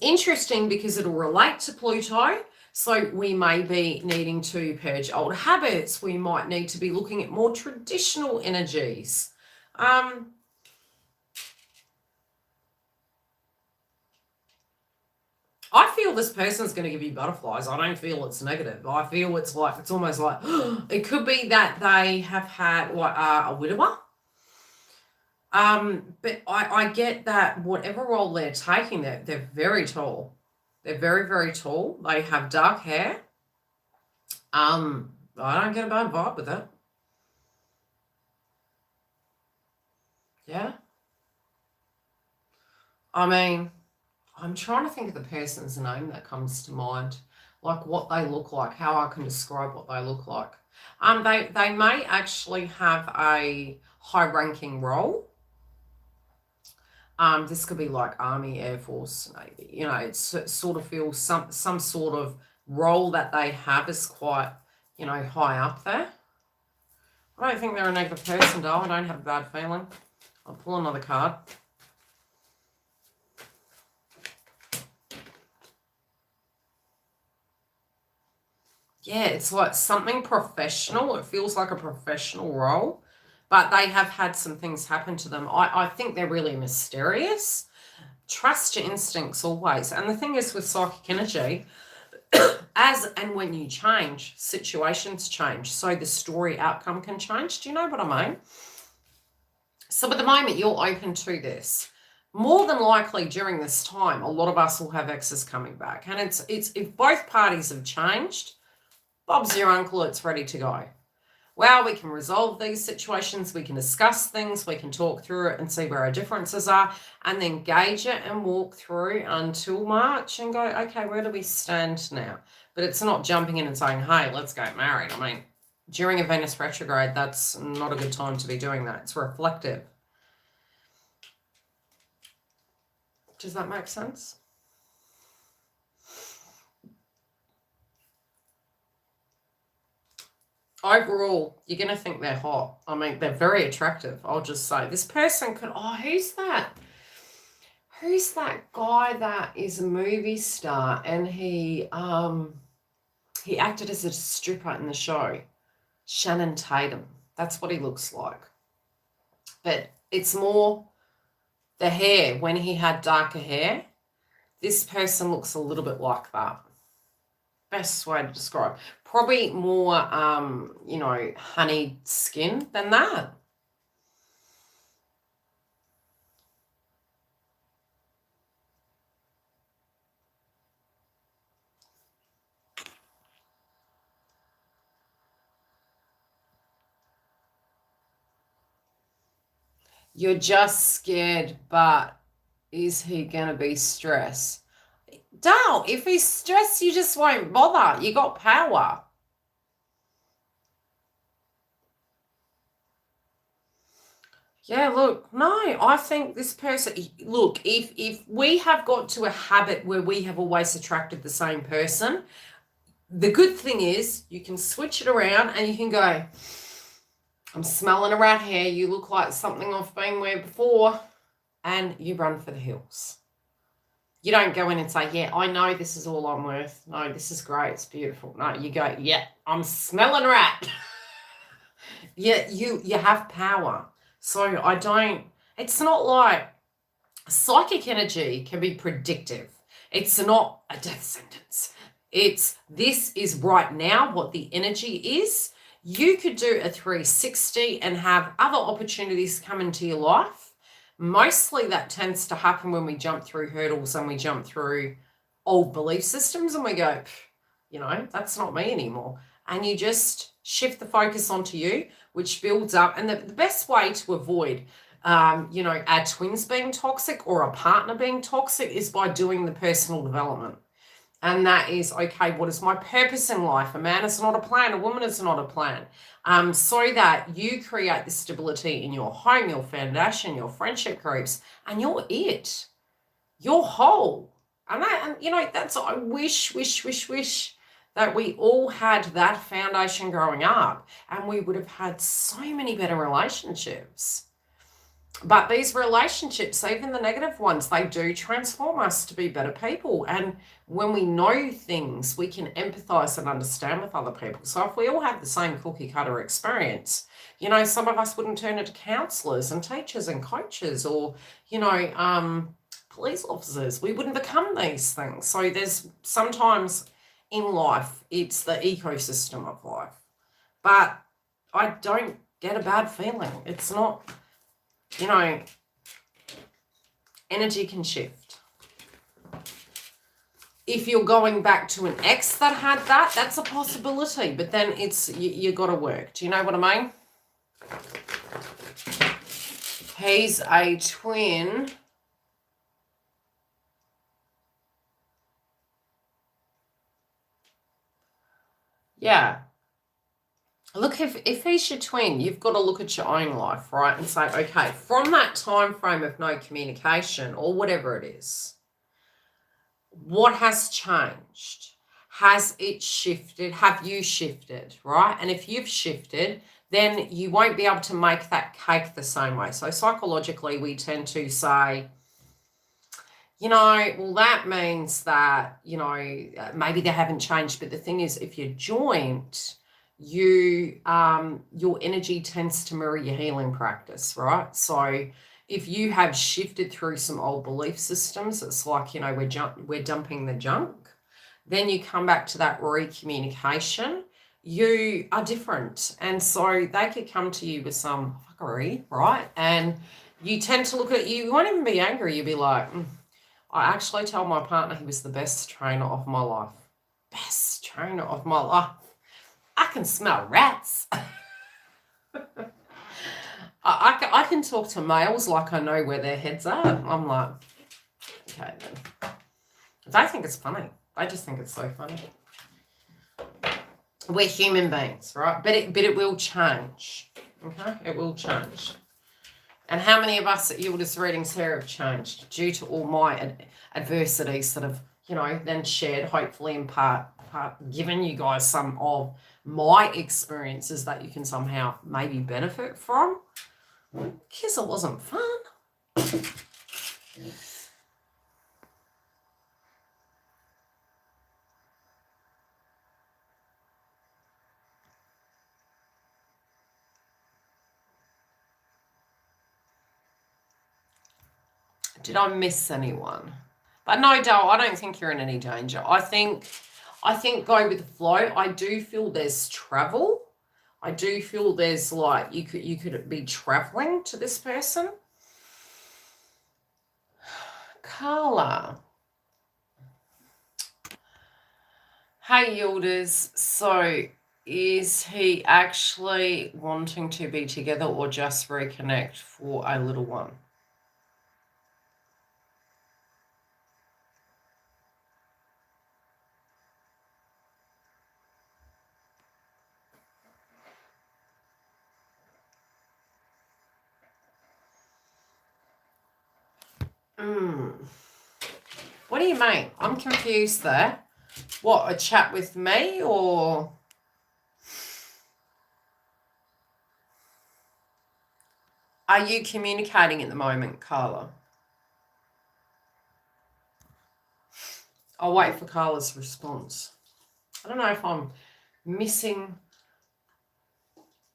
interesting because it'll relate to Pluto. So we may be needing to purge old habits. We might need to be looking at more traditional energies. I feel this person's going to give you butterflies. I don't feel it's negative. I feel it's almost like, it could be that they have had a widower. But I get that whatever role they're taking, they're very tall. They're very, very tall. They have dark hair. I don't get a bad vibe with that. Yeah. I mean, I'm trying to think of the person's name that comes to mind, like what they look like, how I can describe what they look like. They may actually have a high-ranking role. This could be like Army, Air Force, Navy. You know, it sort of feels some sort of role that they have is quite, you know, high up there. I don't think they're a negative person, though. I don't have a bad feeling. I'll pull another card. Yeah, it's like something professional. It feels like a professional role, but they have had some things happen to them. I think they're really mysterious. Trust your instincts always. And the thing is with psychic energy, as and when you change, situations change. So the story outcome can change. Do you know what I mean? So at the moment, you're open to this. More than likely during this time, a lot of us will have exes coming back. And it's if both parties have changed, Bob's your uncle, it's ready to go. Well, we can resolve these situations, we can discuss things, we can talk through it and see where our differences are, and then gauge it and walk through until March and go, okay, where do we stand now? But it's not jumping in and saying, hey, let's get married. I mean, during a Venus retrograde, that's not a good time to be doing that. It's reflective. Does that make sense? Overall, you're going to think they're hot. I mean, they're very attractive. I'll just say this person could, who's that? Who's that guy that is a movie star and he acted as a stripper in the show? Shannon Tatum. That's what he looks like. But it's more the hair. When he had darker hair, this person looks a little bit like that. Best way to describe. Probably more, you know, honey skin than that. You're just scared, but is he going to be stressed? Dale, if he's stressed, you just won't bother. You got power. Yeah, look, no, I think this person, look, if we have got to a habit where we have always attracted the same person, the good thing is you can switch it around and you can go, I'm smelling a rat here. You look like something I've been where before. And you run for the hills. You don't go in and say, yeah, I know this is all I'm worth. No, this is great. It's beautiful. No, you go, yeah, I'm smelling a rat. Yeah, you have power. So I don't, it's not like psychic energy can be predictive. It's not a death sentence. It's this is right now what the energy is. You could do a 360 and have other opportunities come into your life. Mostly that tends to happen when we jump through hurdles and we jump through old belief systems and we go, you know, that's not me anymore. And you just shift the focus onto you, which builds up. And the best way to avoid, you know, our twins being toxic or a partner being toxic is by doing the personal development. And that is, okay, what is my purpose in life? A man is not a plan, a woman is not a plan. So that you create the stability in your home, your foundation, your friendship groups, and you're it. You're whole. And you know, that's, I wish that we all had that foundation growing up and we would have had so many better relationships. But these relationships, even the negative ones, they do transform us to be better people. And when we know things, we can empathize and understand with other people. So if we all have the same cookie cutter experience, you know, some of us wouldn't turn into counselors and teachers and coaches or, you know, police officers. We wouldn't become these things. So there's sometimes in life, it's the ecosystem of life. But I don't get a bad feeling. It's not... You know, energy can shift. If you're going back to an ex that had that, that's a possibility. But then it's, you got to work. Do you know what I mean? He's a twin. Yeah. Look, if he's your twin, you've got to look at your own life, right? And say, okay, from that time frame of no communication or whatever it is, what has changed? Has it shifted? Have you shifted, right? And if you've shifted, then you won't be able to make that cake the same way. So psychologically, we tend to say, you know, well, that means that, you know, maybe they haven't changed. But the thing is, if you're joint, you your energy tends to mirror your healing practice, right? So if you have shifted through some old belief systems, it's like, you know, we're dumping the junk, then you come back to that recommunication, you are different. And so they could come to you with some fuckery, right? And you tend to look at, you won't even be angry, you'll be like, I actually told my partner he was the best trainer of my life. Best trainer of my life. I can smell rats. I can talk to males like I know where their heads are. I'm like, okay then. They think it's funny. They just think it's so funny. We're human beings, right? But it will change. Okay? It will change. And how many of us at YILDIZ readings here have changed due to all my adversities that have, you know, then shared, hopefully in part given you guys some of my experiences that you can somehow maybe benefit from. Because it wasn't fun. Did I miss anyone? But no, Dale, I don't think you're in any danger. I think go with the flow. I do feel there's travel. I do feel there's like you could be traveling to this person. Carla. Hey, YILDIZ. So is he actually wanting to be together or just reconnect for a little one? What do you mean? I'm confused there. What, a chat with me or... Are you communicating at the moment, Carla? I'll wait for Carla's response. I don't know if I'm missing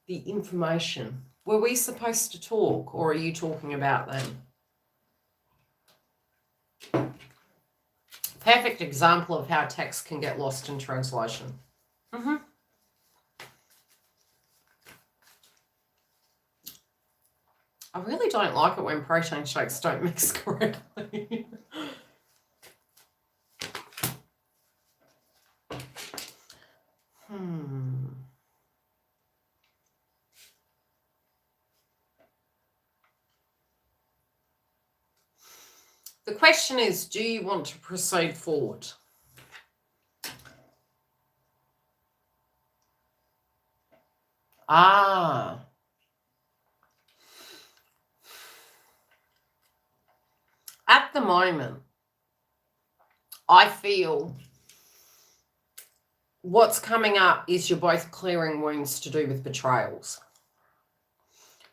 the information. Were we supposed to talk, or are you talking about them? Perfect example of how text can get lost in translation. I really don't like it when protein shakes don't mix correctly. The question is, do you want to proceed forward? At the moment, I feel what's coming up is you're both clearing wounds to do with betrayals.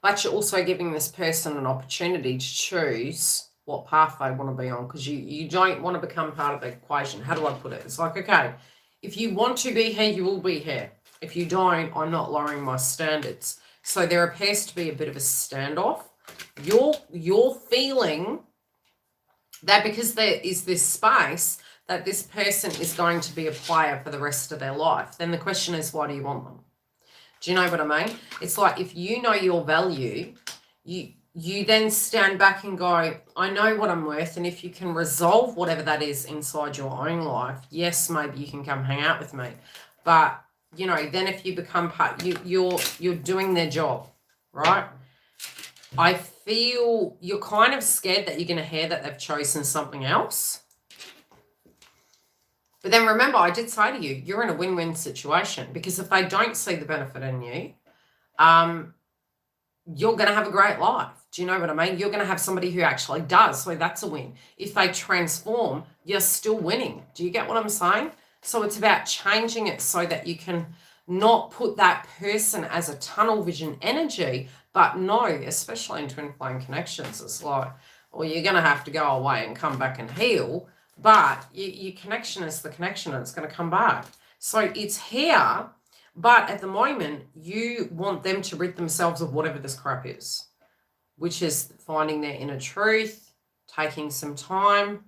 But you're also giving this person an opportunity to choose what path they want to be on, because you don't want to become part of the equation. How do I put it? It's like, okay, if you want to be here, you will be here. If you don't, I'm not lowering my standards. So there appears to be a bit of a standoff. You're feeling that because there is this space that this person is going to be a player for the rest of their life. Then the question is, why do you want them? Do you know what I mean? It's like, if you know your value, you then stand back and go, I know what I'm worth. And if you can resolve whatever that is inside your own life, yes, maybe you can come hang out with me. But, you know, then if you become part, you're doing their job, right? I feel you're kind of scared that you're going to hear that they've chosen something else. But then remember, I did say to you, you're in a win-win situation, because if they don't see the benefit in you, you're going to have a great life. Do you know what I mean? You're going to have somebody who actually does. So that's a win. If they transform, you're still winning. Do you get what I'm saying? So it's about changing it so that you can not put that person as a tunnel vision energy, but no, especially in twin flame connections, it's like, well, you're going to have to go away and come back and heal, but your connection is the connection and it's going to come back. So it's here, but at the moment, you want them to rid themselves of whatever this crap is, which is finding their inner truth, taking some time.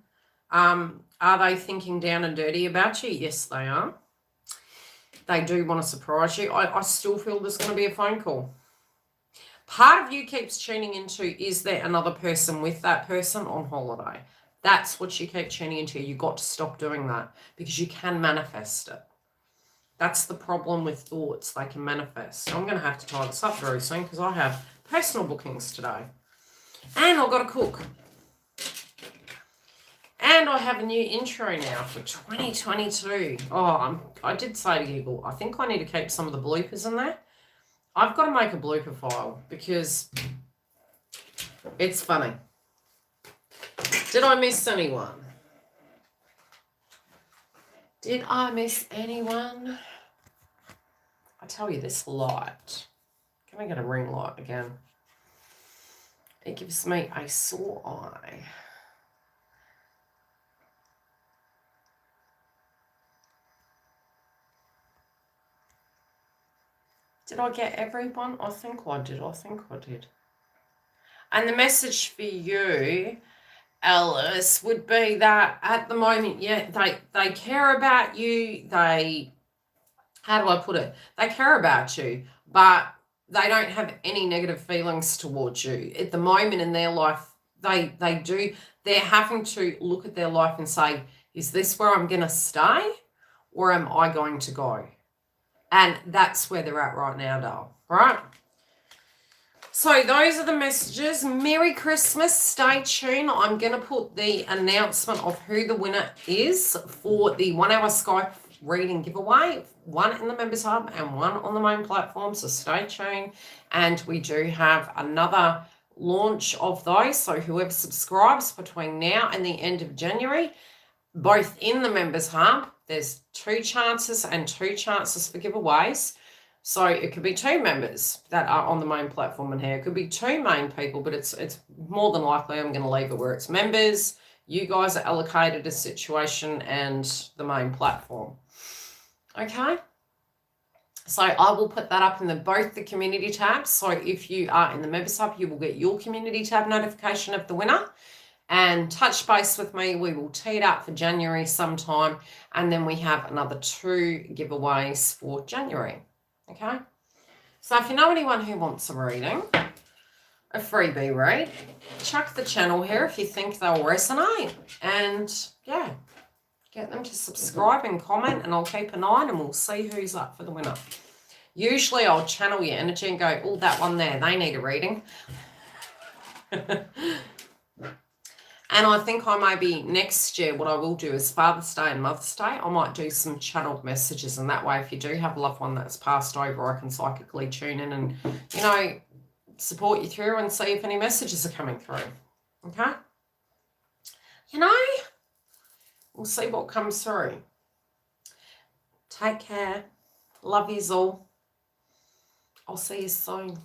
Are they thinking down and dirty about you? Yes, they are. They do want to surprise you. I still feel there's going to be a phone call. Part of you keeps tuning into, is there another person with that person on holiday? That's what you keep tuning into. You've got to stop doing that, because you can manifest it. That's the problem with thoughts. They can manifest. So I'm going to have to tie this up very soon, because I have personal bookings today. And I've got to cook. And I have a new intro now for 2022. Oh, I did say to Google, I think I need to keep some of the bloopers in there. I've got to make a blooper file, because it's funny. Did I miss anyone? Did I miss anyone? I tell you, this light. Can I get a ring light again? It gives me a sore eye. Did I get everyone? I think I did. And the message for you, Alice, would be that at the moment, yeah, they care about you. How do I put it? They care about you, but they don't have any negative feelings towards you. At the moment in their life, they do. They're having to look at their life and say, is this where I'm going to stay, or am I going to go? And that's where they're at right now, doll. Right? So those are the messages. Merry Christmas. Stay tuned. I'm going to put the announcement of who the winner is for the 1 hour Skype reading giveaway. One in the Members Hub and one on the main platform. So stay tuned. And we do have another launch of those. So whoever subscribes between now and the end of January, both in the members hub, there's 2 chances and 2 chances for giveaways. So it could be 2 members that are on the main platform in here. It could be 2 main people, but it's more than likely I'm going to leave it where it's members. You guys are allocated a situation and the main platform. Okay. So I will put that up in both the community tabs. So if you are in the members hub, you will get your community tab notification of the winner. And touch base with me. We will tee it up for January sometime. And then we have another 2 giveaways for January. Okay. So if you know anyone who wants a reading, a freebie read, chuck the channel here if you think they'll resonate. And yeah, get them to subscribe and comment, and I'll keep an eye and we'll see who's up for the winner. Usually I'll channel your energy and go, oh, that one there, they need a reading. And I think I maybe next year, what I will do is Father's Day and Mother's Day, I might do some channeled messages. And that way, if you do have a loved one that's passed over, I can psychically tune in and, you know, support you through and see if any messages are coming through. Okay? You know, we'll see what comes through. Take care. Love yous all. I'll see you soon.